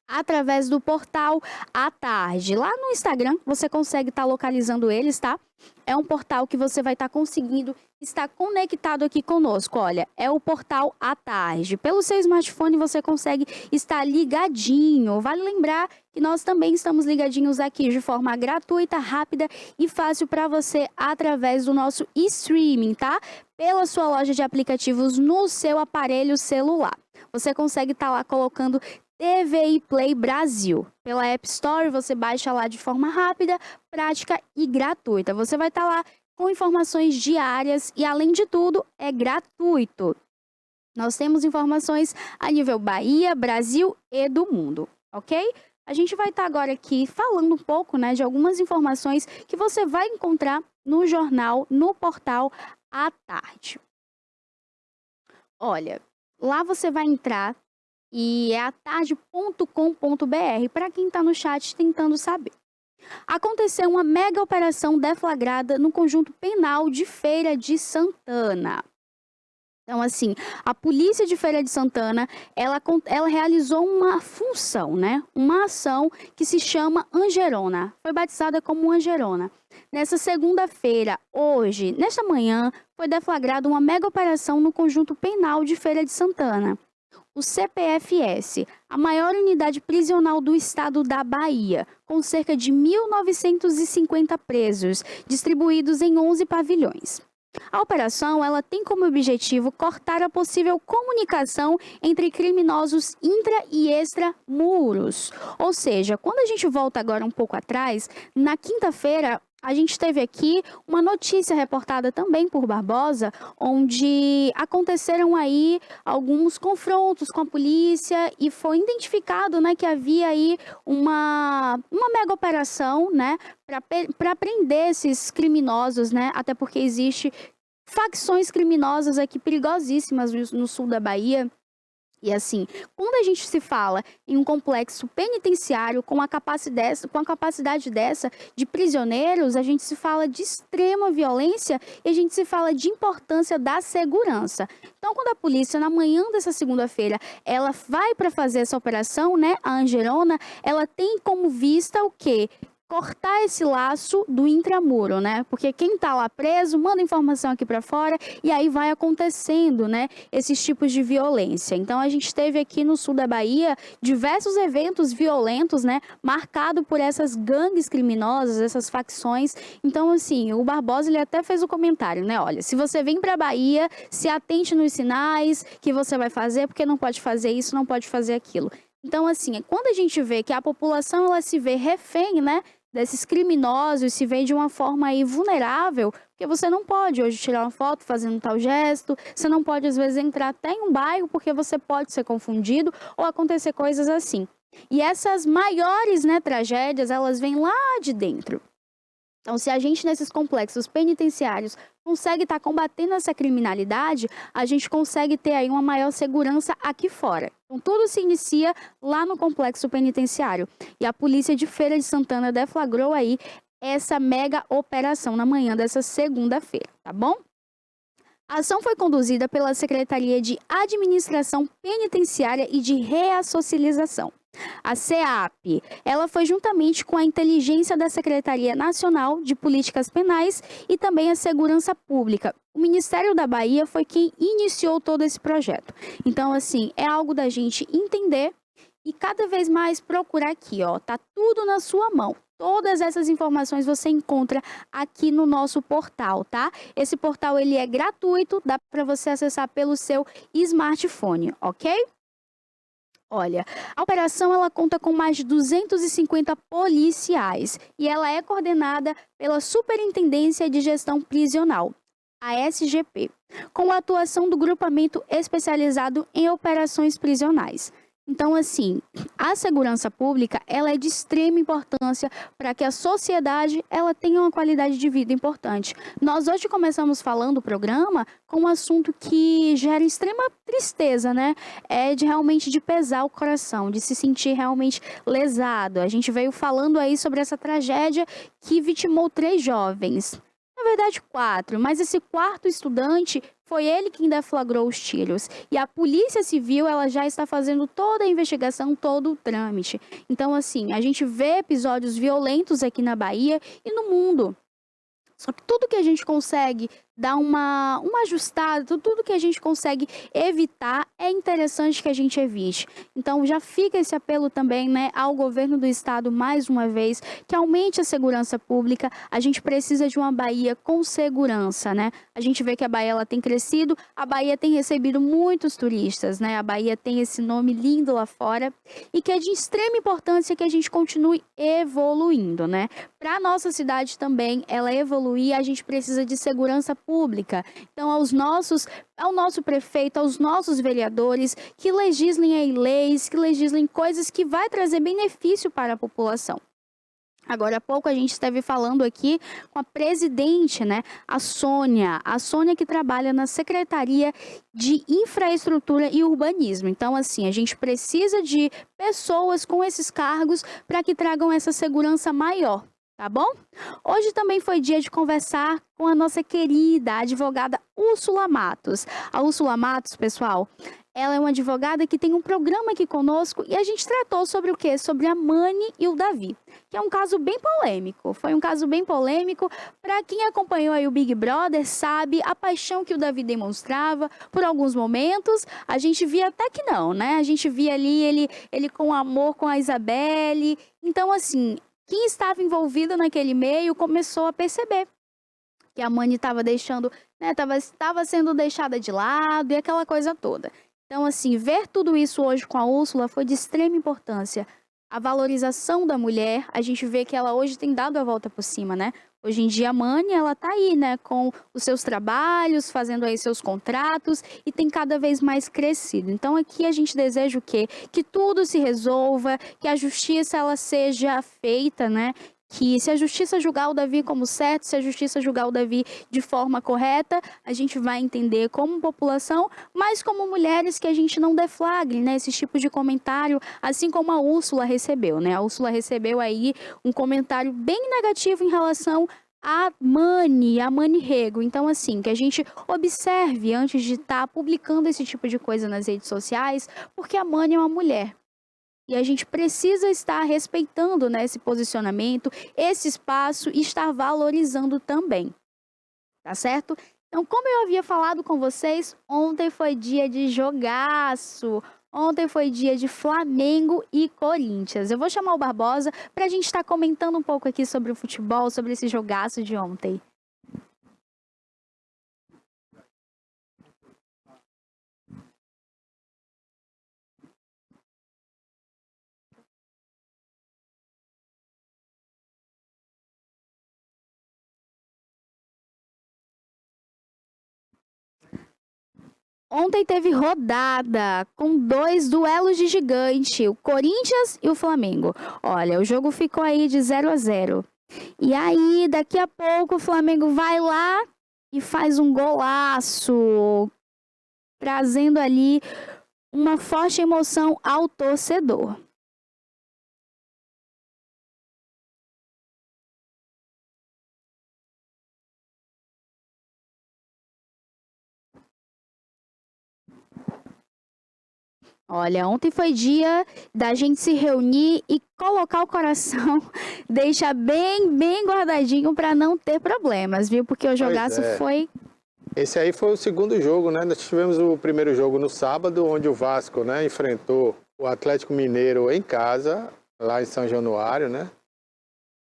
através do portal À Tarde. Lá no Instagram, você consegue estar localizando eles, tá? É um portal que você vai estar conseguindo estar conectado aqui conosco. Olha, é o portal À Tarde. Pelo seu smartphone, você consegue estar ligadinho. Vale lembrar que nós também estamos ligadinhos aqui de forma gratuita, rápida e fácil para você através do nosso streaming, tá? Pela sua loja de aplicativos no seu aparelho celular. Você consegue estar lá colocando TVI Play Brasil. Pela App Store, você baixa lá de forma rápida, prática e gratuita. Você vai estar lá com informações diárias e, além de tudo, é gratuito. Nós temos informações a nível Bahia, Brasil e do mundo, ok? A gente vai estar agora aqui falando um pouco, né, de algumas informações que você vai encontrar no jornal, no portal À Tarde. Olha, lá você vai entrar e é atarde.com.br, para quem está no chat tentando saber. Aconteceu uma mega operação deflagrada no conjunto penal de Feira de Santana. Então, assim, a polícia de Feira de Santana, ela realizou uma função, né? Uma ação que se chama Angerona. Foi batizada como Angerona. Nessa segunda-feira, hoje, nesta manhã, foi deflagrada uma mega operação no conjunto penal de Feira de Santana. O CPFS, a maior unidade prisional do estado da Bahia, com cerca de 1.950 presos, distribuídos em 11 pavilhões. A operação ela tem como objetivo cortar a possível comunicação entre criminosos intra e extramuros. Ou seja, quando a gente volta agora um pouco atrás, na quinta-feira a gente teve aqui uma notícia reportada também por Barbosa, onde aconteceram aí alguns confrontos com a polícia e foi identificado, né, que havia aí uma mega operação, né, para prender esses criminosos, né, até porque existe facções criminosas aqui perigosíssimas no sul da Bahia. E assim, quando a gente se fala em um complexo penitenciário com a capacidade dessa de prisioneiros, a gente se fala de extrema violência e a gente se fala de importância da segurança. Então, quando a polícia, na manhã dessa segunda-feira, ela vai para fazer essa operação, né, a Angerona, ela tem como vista o quê? Cortar esse laço do intramuro, né? Porque quem tá lá preso manda informação aqui para fora e aí vai acontecendo, né, esses tipos de violência. Então a gente teve aqui no sul da Bahia diversos eventos violentos, né, marcado por essas gangues criminosas, essas facções. Então assim, o Barbosa ele até fez o comentário, né? Olha, se você vem para Bahia, se atente nos sinais que você vai fazer, porque não pode fazer isso, não pode fazer aquilo. Então, assim, quando a gente vê que a população ela se vê refém, né, desses criminosos, se vê de uma forma aí vulnerável, porque você não pode hoje tirar uma foto fazendo tal gesto, você não pode às vezes entrar até em um bairro porque você pode ser confundido ou acontecer coisas assim. E essas maiores, né, tragédias, elas vêm lá de dentro. Então, se a gente nesses complexos penitenciários consegue estar combatendo essa criminalidade, a gente consegue ter aí uma maior segurança aqui fora. Então, tudo se inicia lá no complexo penitenciário. E a polícia de Feira de Santana deflagrou aí essa mega operação na manhã dessa segunda-feira, tá bom? A ação foi conduzida pela Secretaria de Administração Penitenciária e de Reassocialização. A SEAP, ela foi juntamente com a inteligência da Secretaria Nacional de Políticas Penais e também a Segurança Pública. O Ministério da Bahia foi quem iniciou todo esse projeto. Então, assim, é algo da gente entender e cada vez mais procurar aqui, ó, tá tudo na sua mão. Todas essas informações você encontra aqui no nosso portal, tá? Esse portal ele é gratuito, dá para você acessar pelo seu smartphone, ok? Olha, a operação ela conta com mais de 250 policiais e ela é coordenada pela Superintendência de Gestão Prisional, a SGP, com a atuação do grupamento especializado em operações prisionais. Então, assim, a segurança pública ela é de extrema importância para que a sociedade ela tenha uma qualidade de vida importante. Nós hoje começamos falando o programa com um assunto que gera extrema tristeza, né? É de realmente de pesar o coração, de se sentir realmente lesado. A gente veio falando aí sobre essa tragédia que vitimou 3 jovens. Na verdade, 4, mas esse 4º estudante foi ele quem deflagrou os tiros. E a Polícia Civil ela já está fazendo toda a investigação, todo o trâmite. Então, assim, a gente vê episódios violentos aqui na Bahia e no mundo. Só que tudo que a gente consegue dar uma ajustada, tudo que a gente consegue evitar, é interessante que a gente evite. Então, já fica esse apelo também, né, ao governo do estado, mais uma vez, que aumente a segurança pública. A gente precisa de uma Bahia com segurança, né? A gente vê que a Bahia ela tem crescido, a Bahia tem recebido muitos turistas, né? A Bahia tem esse nome lindo lá fora e que é de extrema importância que a gente continue evoluindo, né? Para a nossa cidade também, ela evoluir, a gente precisa de segurança pública. Então, ao nosso prefeito, aos nossos vereadores, que legislem aí leis, que legislem coisas que vai trazer benefício para a população. Agora há pouco a gente esteve falando aqui com a presidente, né, a Sônia que trabalha na Secretaria de Infraestrutura e Urbanismo. Então, assim, a gente precisa de pessoas com esses cargos para que tragam essa segurança maior. Tá bom? Hoje também foi dia de conversar com a nossa querida advogada Úrsula Matos. A Úrsula Matos, pessoal, ela é uma advogada que tem um programa aqui conosco e a gente tratou sobre o quê? Sobre a Mani e o Davi, que é um caso bem polêmico. Foi um caso bem polêmico. Para quem acompanhou aí o Big Brother, sabe a paixão que o Davi demonstrava por alguns momentos. A gente via até que não, né? A gente via ali ele com amor com a Isabelle. Então, assim, quem estava envolvido naquele meio começou a perceber que a Mani estava deixando, né, estava sendo deixada de lado e aquela coisa toda. Então, assim, ver tudo isso hoje com a Úrsula foi de extrema importância. A valorização da mulher, a gente vê que ela hoje tem dado a volta por cima, né? Hoje em dia a Mani, ela tá aí, né, com os seus trabalhos, fazendo aí seus contratos e tem cada vez mais crescido. Então aqui a gente deseja o quê? Que tudo se resolva, que a justiça ela seja feita, né? Que se a justiça julgar o Davi como certo, se a justiça julgar o Davi de forma correta, a gente vai entender como população, mas como mulheres que a gente não deflagre, né, esse tipo de comentário, assim como a Úrsula recebeu, né? A Úrsula recebeu aí um comentário bem negativo em relação a Mani Rego. Então, assim, que a gente observe antes de estar publicando esse tipo de coisa nas redes sociais, porque a Mani é uma mulher. E a gente precisa estar respeitando, né, esse posicionamento, esse espaço e estar valorizando também. Tá certo? Então, como eu havia falado com vocês, ontem foi dia de jogaço. Ontem foi dia de Flamengo e Corinthians. Eu vou chamar o Barbosa para a gente estar comentando um pouco aqui sobre o futebol, sobre esse jogaço de ontem. Ontem teve rodada com 2 duelos de gigante, o Corinthians e o Flamengo. Olha, o jogo ficou aí de 0-0. E aí, daqui a pouco, o Flamengo vai lá e faz um golaço, trazendo ali uma forte emoção ao torcedor. Olha, ontem foi dia da gente se reunir e colocar o coração, deixar bem guardadinho para não ter problemas, viu? Porque o jogaço foi... Esse aí foi o segundo jogo, né? Nós tivemos o primeiro jogo no sábado, onde o Vasco, né, enfrentou o Atlético Mineiro em casa, lá em São Januário, né?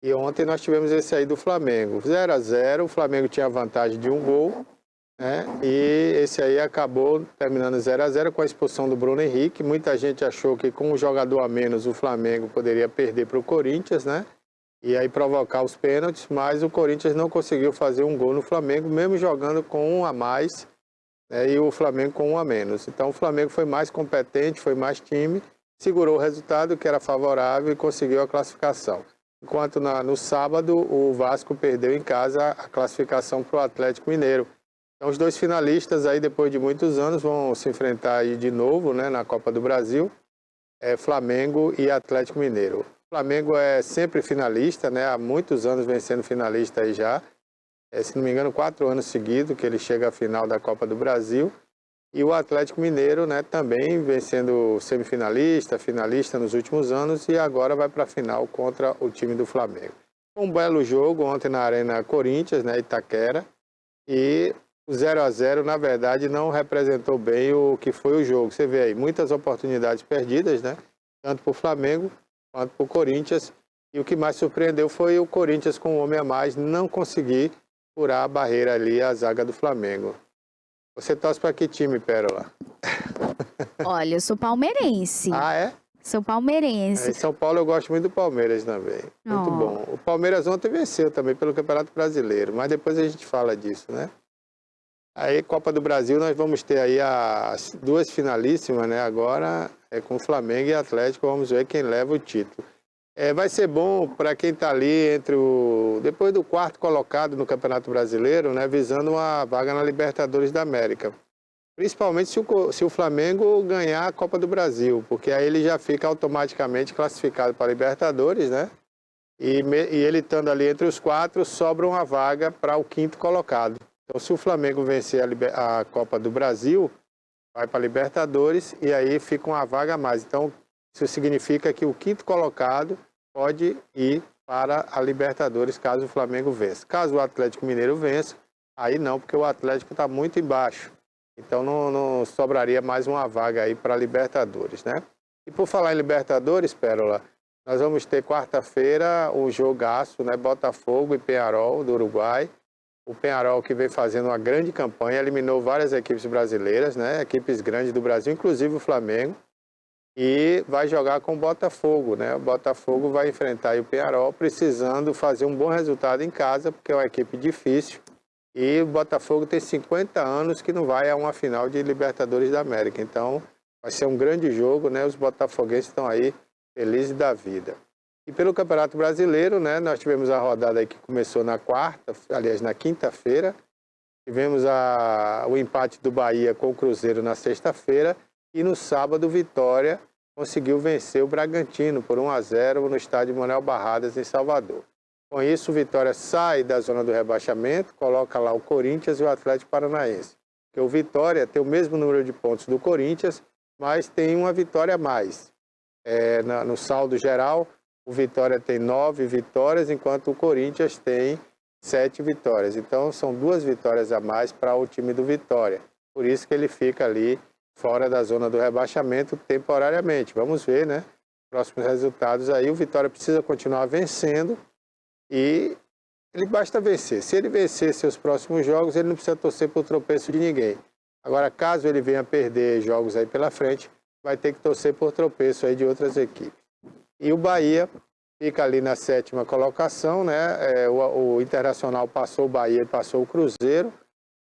E ontem nós tivemos esse aí do Flamengo. 0-0, o Flamengo tinha vantagem de um gol, né? E esse aí acabou terminando 0-0 com a expulsão do Bruno Henrique. Muita gente achou que com um jogador a menos o Flamengo poderia perder para o Corinthians, né? E aí provocar os pênaltis, mas o Corinthians não conseguiu fazer um gol no Flamengo, mesmo jogando com um a mais, né? E o Flamengo com um a menos. Então o Flamengo foi mais competente, foi mais time, segurou o resultado que era favorável e conseguiu a classificação. Enquanto no sábado o Vasco perdeu em casa a classificação para o Atlético Mineiro. Então, os dois finalistas aí, depois de muitos anos, vão se enfrentar aí de novo, né, na Copa do Brasil, Flamengo e Atlético Mineiro. O Flamengo é sempre finalista, né, há muitos anos vem sendo finalista aí já. Se não me engano, 4 anos seguidos que ele chega à final da Copa do Brasil. E o Atlético Mineiro, né, também vem sendo semifinalista, finalista nos últimos anos e agora vai para a final contra o time do Flamengo. Um belo jogo ontem na Arena Corinthians, né, Itaquera, e o 0-0, na verdade, não representou bem o que foi o jogo. Você vê aí, muitas oportunidades perdidas, né? Tanto para o Flamengo quanto para o Corinthians. E o que mais surpreendeu foi o Corinthians, com um homem a mais, não conseguir furar a barreira ali, a zaga do Flamengo. Você torce para que time, Pérola? Olha, eu sou palmeirense. Ah, é? Sou palmeirense. Em São Paulo eu gosto muito do Palmeiras também. Muito bom. O Palmeiras ontem venceu também pelo Campeonato Brasileiro, mas depois a gente fala disso, né? Aí, Copa do Brasil, nós vamos ter aí as duas finalíssimas, né? Agora é com Flamengo e Atlético, vamos ver quem leva o título. Vai ser bom para quem está ali depois do quarto colocado no Campeonato Brasileiro, né? Visando uma vaga na Libertadores da América. Principalmente se o Flamengo ganhar a Copa do Brasil, porque aí ele já fica automaticamente classificado para a Libertadores, né? E ele estando ali entre os 4, sobra uma vaga para o quinto colocado. Então, se o Flamengo vencer a Copa do Brasil, vai para a Libertadores e aí fica uma vaga a mais. Então, isso significa que o quinto colocado pode ir para a Libertadores caso o Flamengo vença. Caso o Atlético Mineiro vença, aí não, porque o Atlético está muito embaixo. Então, não sobraria mais uma vaga aí para a Libertadores, né? E por falar em Libertadores, Pérola, nós vamos ter quarta-feira o jogaço, né? Botafogo e Peñarol, do Uruguai. O Peñarol, que vem fazendo uma grande campanha, eliminou várias equipes brasileiras, né? Equipes grandes do Brasil, inclusive o Flamengo. E vai jogar com o Botafogo, né? O Botafogo vai enfrentar aí o Peñarol, precisando fazer um bom resultado em casa, porque é uma equipe difícil. E o Botafogo tem 50 anos que não vai a uma final de Libertadores da América. Então, vai ser um grande jogo, né? Os botafoguenses estão aí felizes da vida. E pelo Campeonato Brasileiro, né? Nós tivemos a rodada aí que começou na quinta-feira. Tivemos o empate do Bahia com o Cruzeiro na sexta-feira. E no sábado, Vitória conseguiu vencer o Bragantino por 1-0 no estádio Manuel Barradas, em Salvador. Com isso, o Vitória sai da zona do rebaixamento, coloca lá o Corinthians e o Atlético Paranaense. Porque o Vitória tem o mesmo número de pontos do Corinthians, mas tem uma vitória a mais. No saldo geral, o Vitória tem 9 vitórias, enquanto o Corinthians tem 7 vitórias. Então, são 2 vitórias a mais para o time do Vitória. Por isso que ele fica ali fora da zona do rebaixamento temporariamente. Vamos ver, né? Próximos resultados aí. O Vitória precisa continuar vencendo e ele basta vencer. Se ele vencer seus próximos jogos, ele não precisa torcer por tropeço de ninguém. Agora, caso ele venha perder jogos aí pela frente, vai ter que torcer por tropeço aí de outras equipes. E o Bahia fica ali na 7ª colocação, né? O Internacional passou o Bahia e passou o Cruzeiro.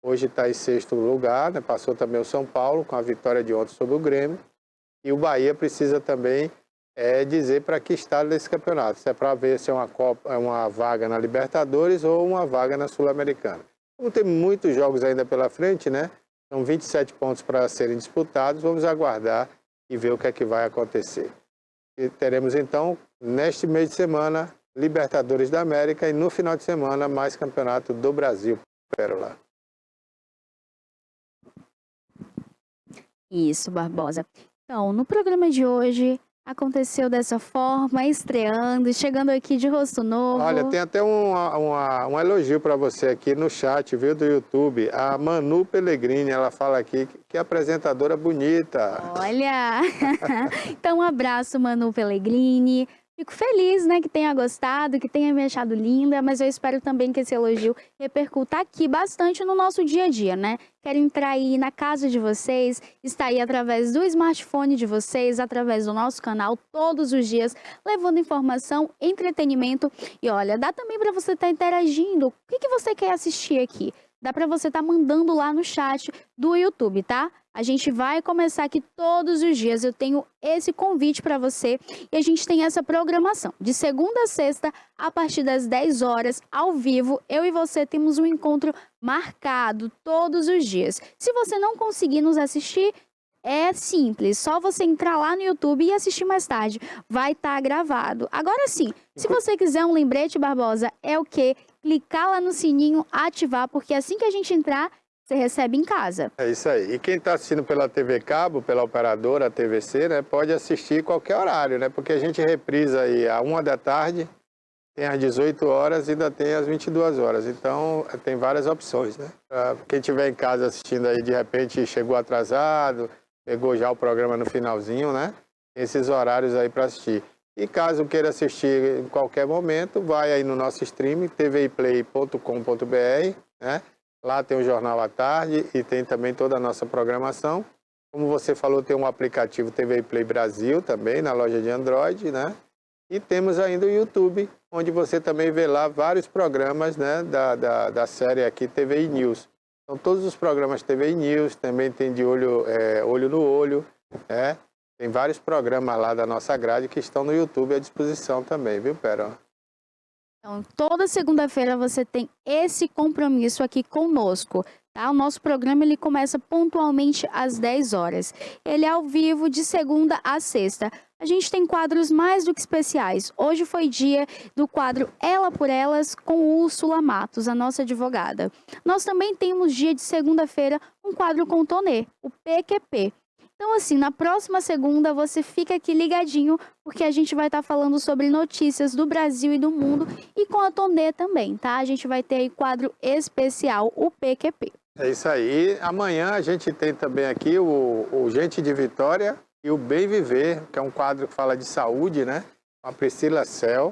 Hoje está em 6º lugar, né? Passou também o São Paulo com a vitória de ontem sobre o Grêmio. E o Bahia precisa também dizer para que está nesse campeonato. Se é para ver se é uma vaga na Libertadores ou uma vaga na Sul-Americana. Como tem muitos jogos ainda pela frente, né? São 27 pontos para serem disputados. Vamos aguardar e ver o que é que vai acontecer. E teremos então, neste mês de semana, Libertadores da América e no final de semana, mais Campeonato do Brasil. Pérola. Isso, Barbosa. Então, no programa de hoje, aconteceu dessa forma, estreando, chegando aqui de rosto novo. Olha, tem até um elogio para você aqui no chat, viu, do YouTube. A Manu Pellegrini, ela fala aqui que apresentadora bonita. Olha! Então, um abraço, Manu Pellegrini. Fico feliz, né, que tenha gostado, que tenha me achado linda, mas eu espero também que esse elogio repercuta aqui bastante no nosso dia a dia, né? Quero entrar aí na casa de vocês, estar aí através do smartphone de vocês, através do nosso canal, todos os dias, levando informação, entretenimento. E olha, dá também para você estar interagindo. O que você quer assistir aqui? Dá para você estar mandando lá no chat do YouTube, tá? A gente vai começar aqui todos os dias. Eu tenho esse convite para você e a gente tem essa programação. De segunda a sexta, a partir das 10 horas, ao vivo, eu e você temos um encontro marcado todos os dias. Se você não conseguir nos assistir, é simples, só você entrar lá no YouTube e assistir mais tarde. Vai estar gravado. Agora sim, se você quiser um lembrete, Barbosa, é o quê? Clicar lá no sininho, ativar, porque assim que a gente entrar, você recebe em casa. É isso aí. E quem está assistindo pela TV Cabo, pela operadora, a TVC, né, pode assistir qualquer horário, né? Porque a gente reprisa aí às 1 da tarde, tem às 18 horas e ainda tem às 22 horas. Então, tem várias opções, né? Pra quem estiver em casa assistindo aí, de repente chegou atrasado, pegou já o programa no finalzinho, né? Esses horários aí para assistir. E caso queira assistir em qualquer momento, vai aí no nosso stream, tvplay.com.br, né? Lá tem o Jornal à Tarde e tem também toda a nossa programação. Como você falou, tem um aplicativo TV Play Brasil também, na loja de Android, né? E temos ainda o YouTube, onde você também vê lá vários programas, né, da série aqui TV News. Então, todos os programas TV News, também tem de Olho no Olho, né? Tem vários programas lá da nossa grade que estão no YouTube à disposição também, viu, Pérola? Então, toda segunda-feira você tem esse compromisso aqui conosco, tá? O nosso programa ele começa pontualmente às 10 horas. Ele é ao vivo de segunda a sexta. A gente tem quadros mais do que especiais. Hoje foi dia do quadro Ela por Elas com Úrsula Matos, a nossa advogada. Nós também temos dia de segunda-feira um quadro com o Tonê, o PQP. Então, assim, na próxima segunda você fica aqui ligadinho, porque a gente vai estar falando sobre notícias do Brasil e do mundo e com a Tonê também, tá? A gente vai ter aí quadro especial, o PQP. É isso aí. E amanhã a gente tem também aqui o Gente de Vitória e o Bem Viver, que é um quadro que fala de saúde, né? Com a Priscila Cel.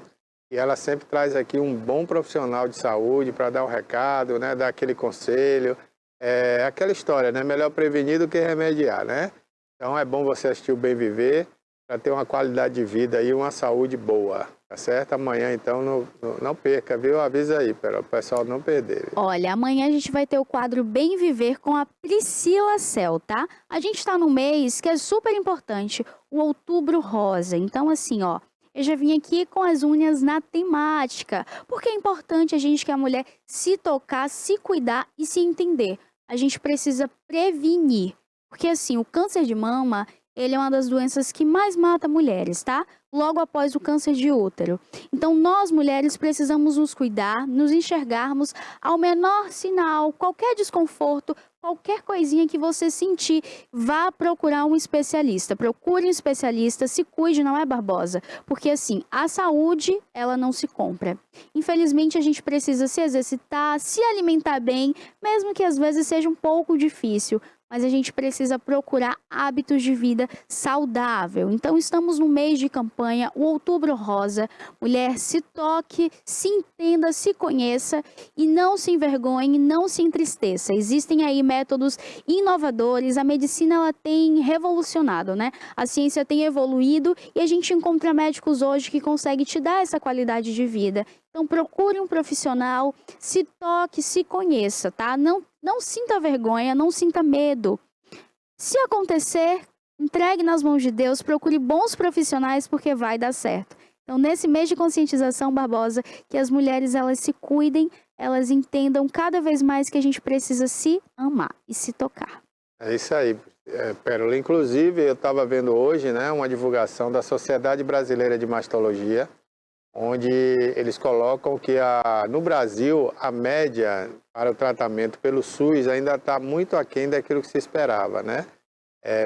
e ela sempre traz aqui um bom profissional de saúde para dar um recado, né, dar aquele conselho. É aquela história, né? Melhor prevenir do que remediar, né? Então é bom você assistir o Bem Viver para ter uma qualidade de vida e uma saúde boa, tá certo? Amanhã, então, não perca, viu? Avisa aí, para o pessoal não perder. Olha, amanhã a gente vai ter o quadro Bem Viver com a Priscila Cel, tá? A gente tá no mês que é super importante, o Outubro Rosa. Então, assim, ó, eu já vim aqui com as unhas na temática, porque é importante a gente que a mulher se tocar, se cuidar e se entender. A gente precisa prevenir, porque assim, o câncer de mama, ele é uma das doenças que mais mata mulheres, tá? Logo após o câncer de útero. Então, nós mulheres precisamos nos cuidar, nos enxergarmos ao menor sinal, qualquer desconforto, qualquer coisinha que você sentir, vá procurar um especialista. Procure um especialista, se cuide, não é, Barbosa? Porque assim, a saúde, ela não se compra. Infelizmente, a gente precisa se exercitar, se alimentar bem, mesmo que às vezes seja um pouco difícil. Mas a gente precisa procurar hábitos de vida saudável. Então, estamos no mês de campanha, o Outubro Rosa. Mulher, se toque, se entenda, se conheça e não se envergonhe, não se entristeça. Existem aí métodos inovadores, a medicina ela tem revolucionado, né? A ciência tem evoluído e a gente encontra médicos hoje que conseguem te dar essa qualidade de vida. Então, procure um profissional, se toque, se conheça, tá? Não sinta vergonha, não sinta medo. Se acontecer, entregue nas mãos de Deus, procure bons profissionais porque vai dar certo. Então, nesse mês de conscientização, Barbosa, que as mulheres elas se cuidem, elas entendam cada vez mais que a gente precisa se amar e se tocar. É isso aí, Pérola. Inclusive, eu estava vendo hoje, né, uma divulgação da Sociedade Brasileira de Mastologia, onde eles colocam que no Brasil a média para o tratamento pelo SUS ainda está muito aquém daquilo que se esperava, né?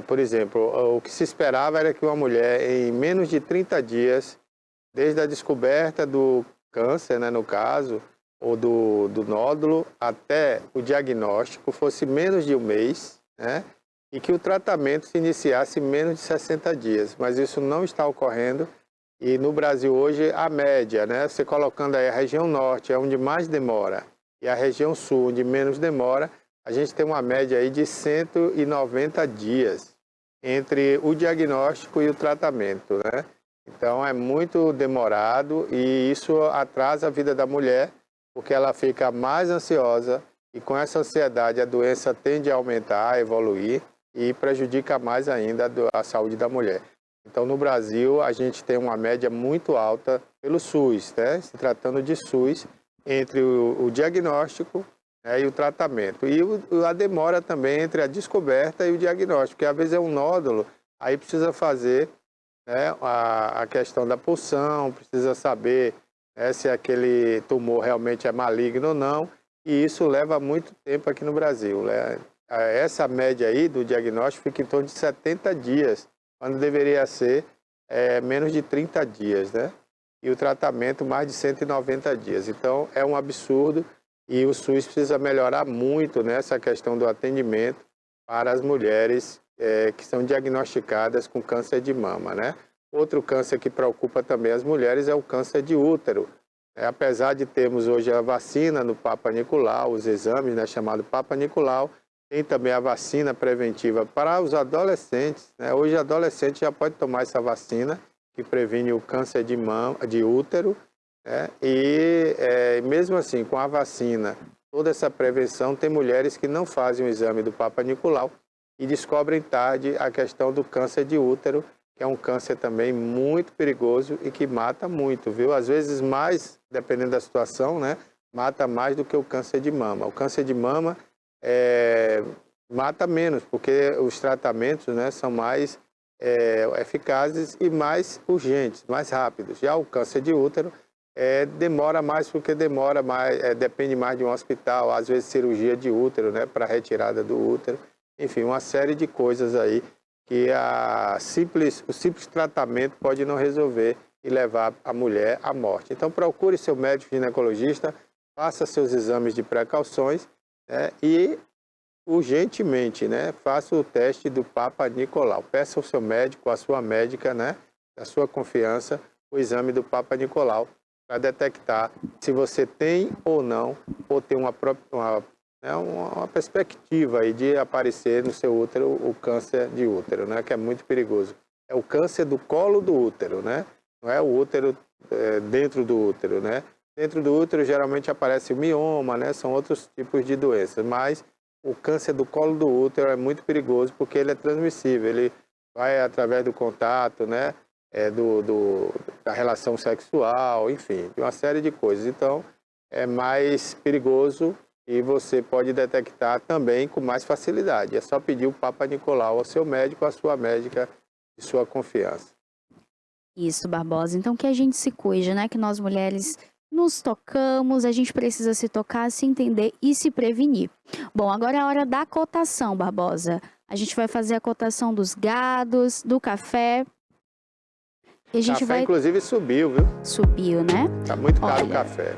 Por exemplo, o que se esperava era que uma mulher em menos de 30 dias, desde a descoberta do câncer, né, no caso, ou do nódulo, até o diagnóstico, fosse menos de um mês, né? E que o tratamento se iniciasse em menos de 60 dias. Mas isso não está ocorrendo. E no Brasil hoje, a média, né? Você colocando aí a região norte, é onde mais demora, e a região sul, onde menos demora, a gente tem uma média aí de 190 dias entre o diagnóstico e o tratamento, né? Então é muito demorado e isso atrasa a vida da mulher, porque ela fica mais ansiosa e com essa ansiedade a doença tende a aumentar, a evoluir e prejudica mais ainda a saúde da mulher. Então, no Brasil, a gente tem uma média muito alta pelo SUS, né? Se tratando de SUS, entre o diagnóstico, né, e o tratamento. E a demora também entre a descoberta e o diagnóstico, porque às vezes é um nódulo, aí precisa fazer, né, a questão da punção, precisa saber, né, se aquele tumor realmente é maligno ou não, e isso leva muito tempo aqui no Brasil, né? Essa média aí do diagnóstico fica em torno de 70 dias, quando deveria ser menos de 30 dias, né? E o tratamento mais de 190 dias. Então, é um absurdo e o SUS precisa melhorar muito nessa questão do atendimento para as mulheres que são diagnosticadas com câncer de mama, né? Outro câncer que preocupa também as mulheres é o câncer de útero. Apesar de termos hoje a vacina no Papa Nicolau, os exames, né, chamado Papa Nicolau, tem também a vacina preventiva para os adolescentes, né? Hoje, adolescente já pode tomar essa vacina que previne o câncer de mama, de útero, né? E mesmo assim, com a vacina, toda essa prevenção, tem mulheres que não fazem o exame do Papa Nicolau e descobrem tarde a questão do câncer de útero, que é um câncer também muito perigoso e que mata muito, viu? Às vezes mais, dependendo da situação, né? Mata mais do que o câncer de mama. O câncer de mama mata menos, porque os tratamentos, né, são mais eficazes e mais urgentes, mais rápidos. Já o câncer de útero demora mais, porque demora mais, depende mais de um hospital, às vezes cirurgia de útero, né, para retirada do útero. Enfim, uma série de coisas aí que o simples tratamento pode não resolver e levar a mulher à morte. Então, procure seu médico ginecologista, faça seus exames de precauções, né, e urgentemente, né, faça o teste do Papa Nicolau. Peça ao seu médico, à sua médica, né, da sua confiança, o exame do Papa Nicolau, para detectar se você tem ou não, ou tem uma perspectiva aí de aparecer no seu útero o câncer de útero, né? Que é muito perigoso. É o câncer do colo do útero, né? Não é o útero dentro do útero, né? Dentro do útero geralmente aparece o mioma, né? São outros tipos de doenças, mas o câncer do colo do útero é muito perigoso porque ele é transmissível, ele vai através do contato, né? Da relação sexual, enfim, de uma série de coisas. Então, é mais perigoso e você pode detectar também com mais facilidade. É só pedir o Papa Nicolau ao seu médico, à sua médica de sua confiança. Isso, Barbosa. Então que a gente se cuide, né? Que nós mulheres nos tocamos, a gente precisa se tocar, se entender e se prevenir. Bom, agora é a hora da cotação, Barbosa. A gente vai fazer a cotação dos gados, do café. E a gente Café, inclusive, subiu, viu? Subiu, né? Tá muito caro o Olha, café.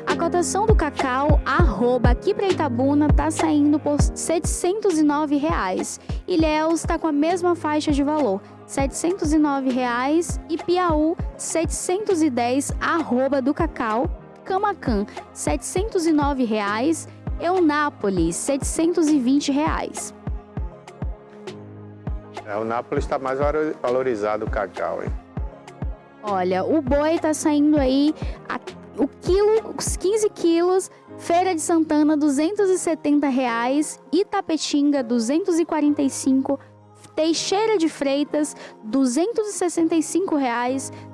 a cotação do cacau, aqui para Itabuna, tá saindo por R$ 709. Ilhéus está com a mesma faixa de valor, R$ 709. E Piauí, 710, do cacau. Camacan, R$ 709. Eunápolis, R$ 720. O Nápoles está mais valorizado o cacau, hein? Olha, o boi tá saindo aí, os 15 quilos, Feira de Santana, R$ 270, Itapetinga, R$ 245, Teixeira de Freitas, R$ 265,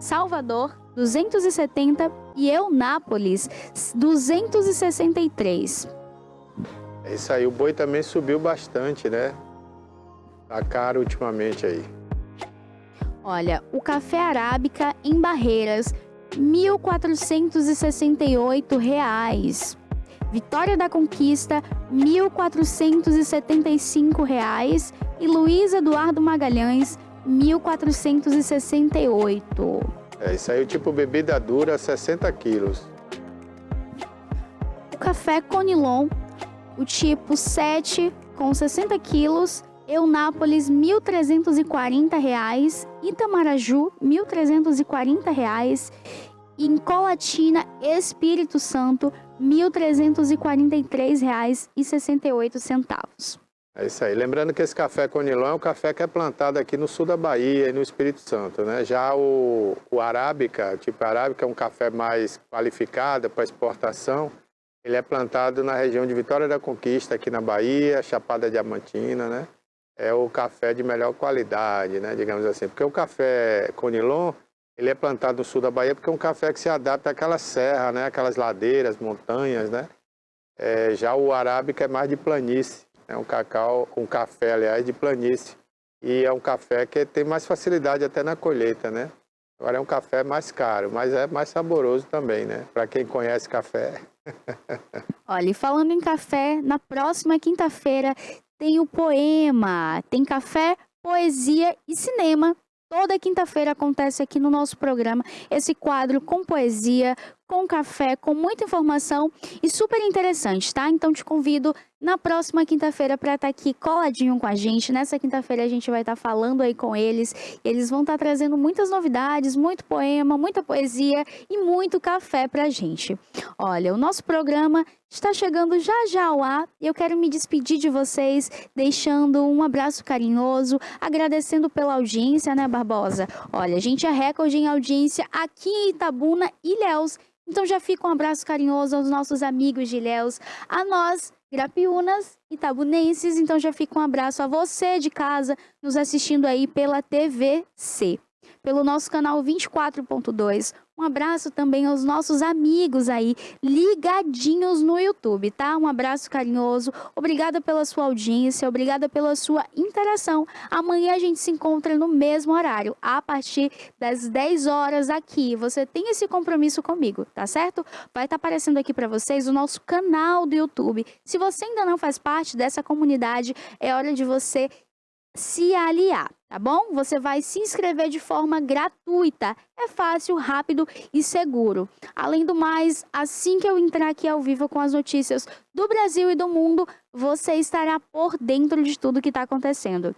Salvador, R$ 270 e Eunápolis, R$ 263. É isso aí, o boi também subiu bastante, né? Tá caro ultimamente aí. Olha, o café arábica em Barreiras, R$ 1.468. Vitória da Conquista, R$ 1.475. E Luiz Eduardo Magalhães, R$ 1.468. É isso aí, o tipo bebida dura, 60 quilos. O café Conilon, o tipo 7, com 60 quilos, Eunápolis, R$ 1.340, Itamaraju, R$ 1.340, e em Colatina, Espírito Santo, R$ 1.343,68. É isso aí. Lembrando que esse café Conilon é um café que é plantado aqui no sul da Bahia e no Espírito Santo, né? Já o Arábica, o tipo Arábica é um café mais qualificado para exportação. Ele é plantado na região de Vitória da Conquista, aqui na Bahia, Chapada Diamantina, né? É o café de melhor qualidade, né? Digamos assim. Porque o café Conilon, ele é plantado no sul da Bahia porque é um café que se adapta àquela serra, né? Aquelas ladeiras, montanhas, né? Já o Arábica é mais de planície. É um café, aliás, de planície. E é um café que tem mais facilidade até na colheita, né? Agora é um café mais caro, mas é mais saboroso também, né? Para quem conhece café. Olha, e falando em café, na próxima quinta-feira tem o Poema, tem café, poesia e cinema. Toda quinta-feira acontece aqui no nosso programa esse quadro com poesia, com café, com muita informação e super interessante, tá? Então te convido na próxima quinta-feira para estar aqui coladinho com a gente. Nessa quinta-feira a gente vai estar falando aí com eles. E eles vão estar trazendo muitas novidades, muito poema, muita poesia e muito café pra gente. Olha, o nosso programa está chegando já ao ar e eu quero me despedir de vocês, deixando um abraço carinhoso, agradecendo pela audiência, né, Barbosa? Olha, a gente é recorde em audiência aqui em Itabuna e Ilhéus. Então já fica um abraço carinhoso aos nossos amigos de Ilhéus, a nós, grapiúnas, itabunenses. Então já fica um abraço a você de casa, nos assistindo aí pela TVC, pelo nosso canal 24.2. Um abraço também aos nossos amigos aí, ligadinhos no YouTube, tá? Um abraço carinhoso. Obrigada pela sua audiência, obrigada pela sua interação. Amanhã a gente se encontra no mesmo horário, a partir das 10 horas aqui. Você tem esse compromisso comigo, tá certo? Vai estar aparecendo aqui para vocês o nosso canal do YouTube. Se você ainda não faz parte dessa comunidade, é hora de você se aliar, tá bom? Você vai se inscrever de forma gratuita. É fácil, rápido e seguro. Além do mais, assim que eu entrar aqui ao vivo com as notícias do Brasil e do mundo, você estará por dentro de tudo que está acontecendo.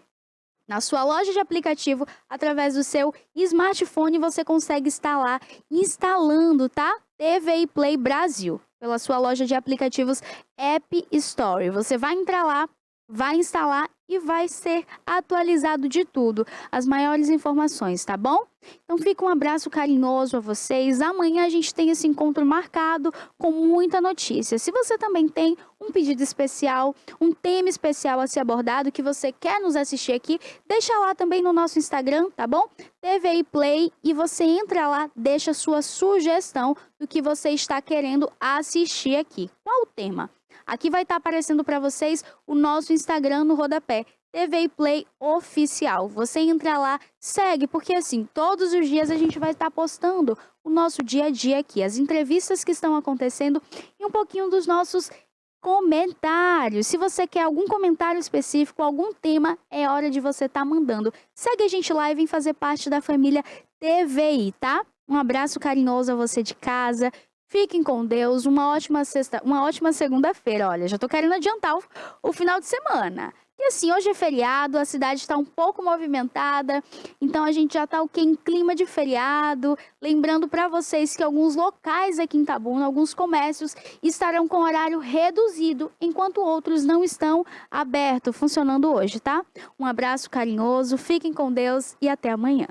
Na sua loja de aplicativo, através do seu smartphone, você consegue estar lá instalando, tá? TVI Play Brasil, pela sua loja de aplicativos App Store. Você vai entrar lá, vai instalar e vai ser atualizado de tudo, as maiores informações, tá bom? Então fica um abraço carinhoso a vocês. Amanhã a gente tem esse encontro marcado com muita notícia. Se você também tem um pedido especial, um tema especial a ser abordado que você quer nos assistir aqui, deixa lá também no nosso Instagram, tá bom? TVI Play, e você entra lá, deixa sua sugestão do que você está querendo assistir aqui. Qual o tema? Aqui vai estar aparecendo para vocês o nosso Instagram no rodapé, TVI Play Oficial. Você entra lá, segue, porque assim, todos os dias a gente vai estar postando o nosso dia a dia aqui, as entrevistas que estão acontecendo e um pouquinho dos nossos comentários. Se você quer algum comentário específico, algum tema, é hora de você estar mandando. Segue a gente lá e vem fazer parte da família TVI, tá? Um abraço carinhoso a você de casa. Fiquem com Deus, uma ótima segunda-feira. Olha, já tô querendo adiantar o final de semana. E assim, hoje é feriado, a cidade está um pouco movimentada, então a gente já está em clima de feriado. Lembrando para vocês que alguns locais aqui em Itabuna, alguns comércios, estarão com horário reduzido, enquanto outros não estão abertos, funcionando hoje, tá? Um abraço carinhoso, fiquem com Deus e até amanhã.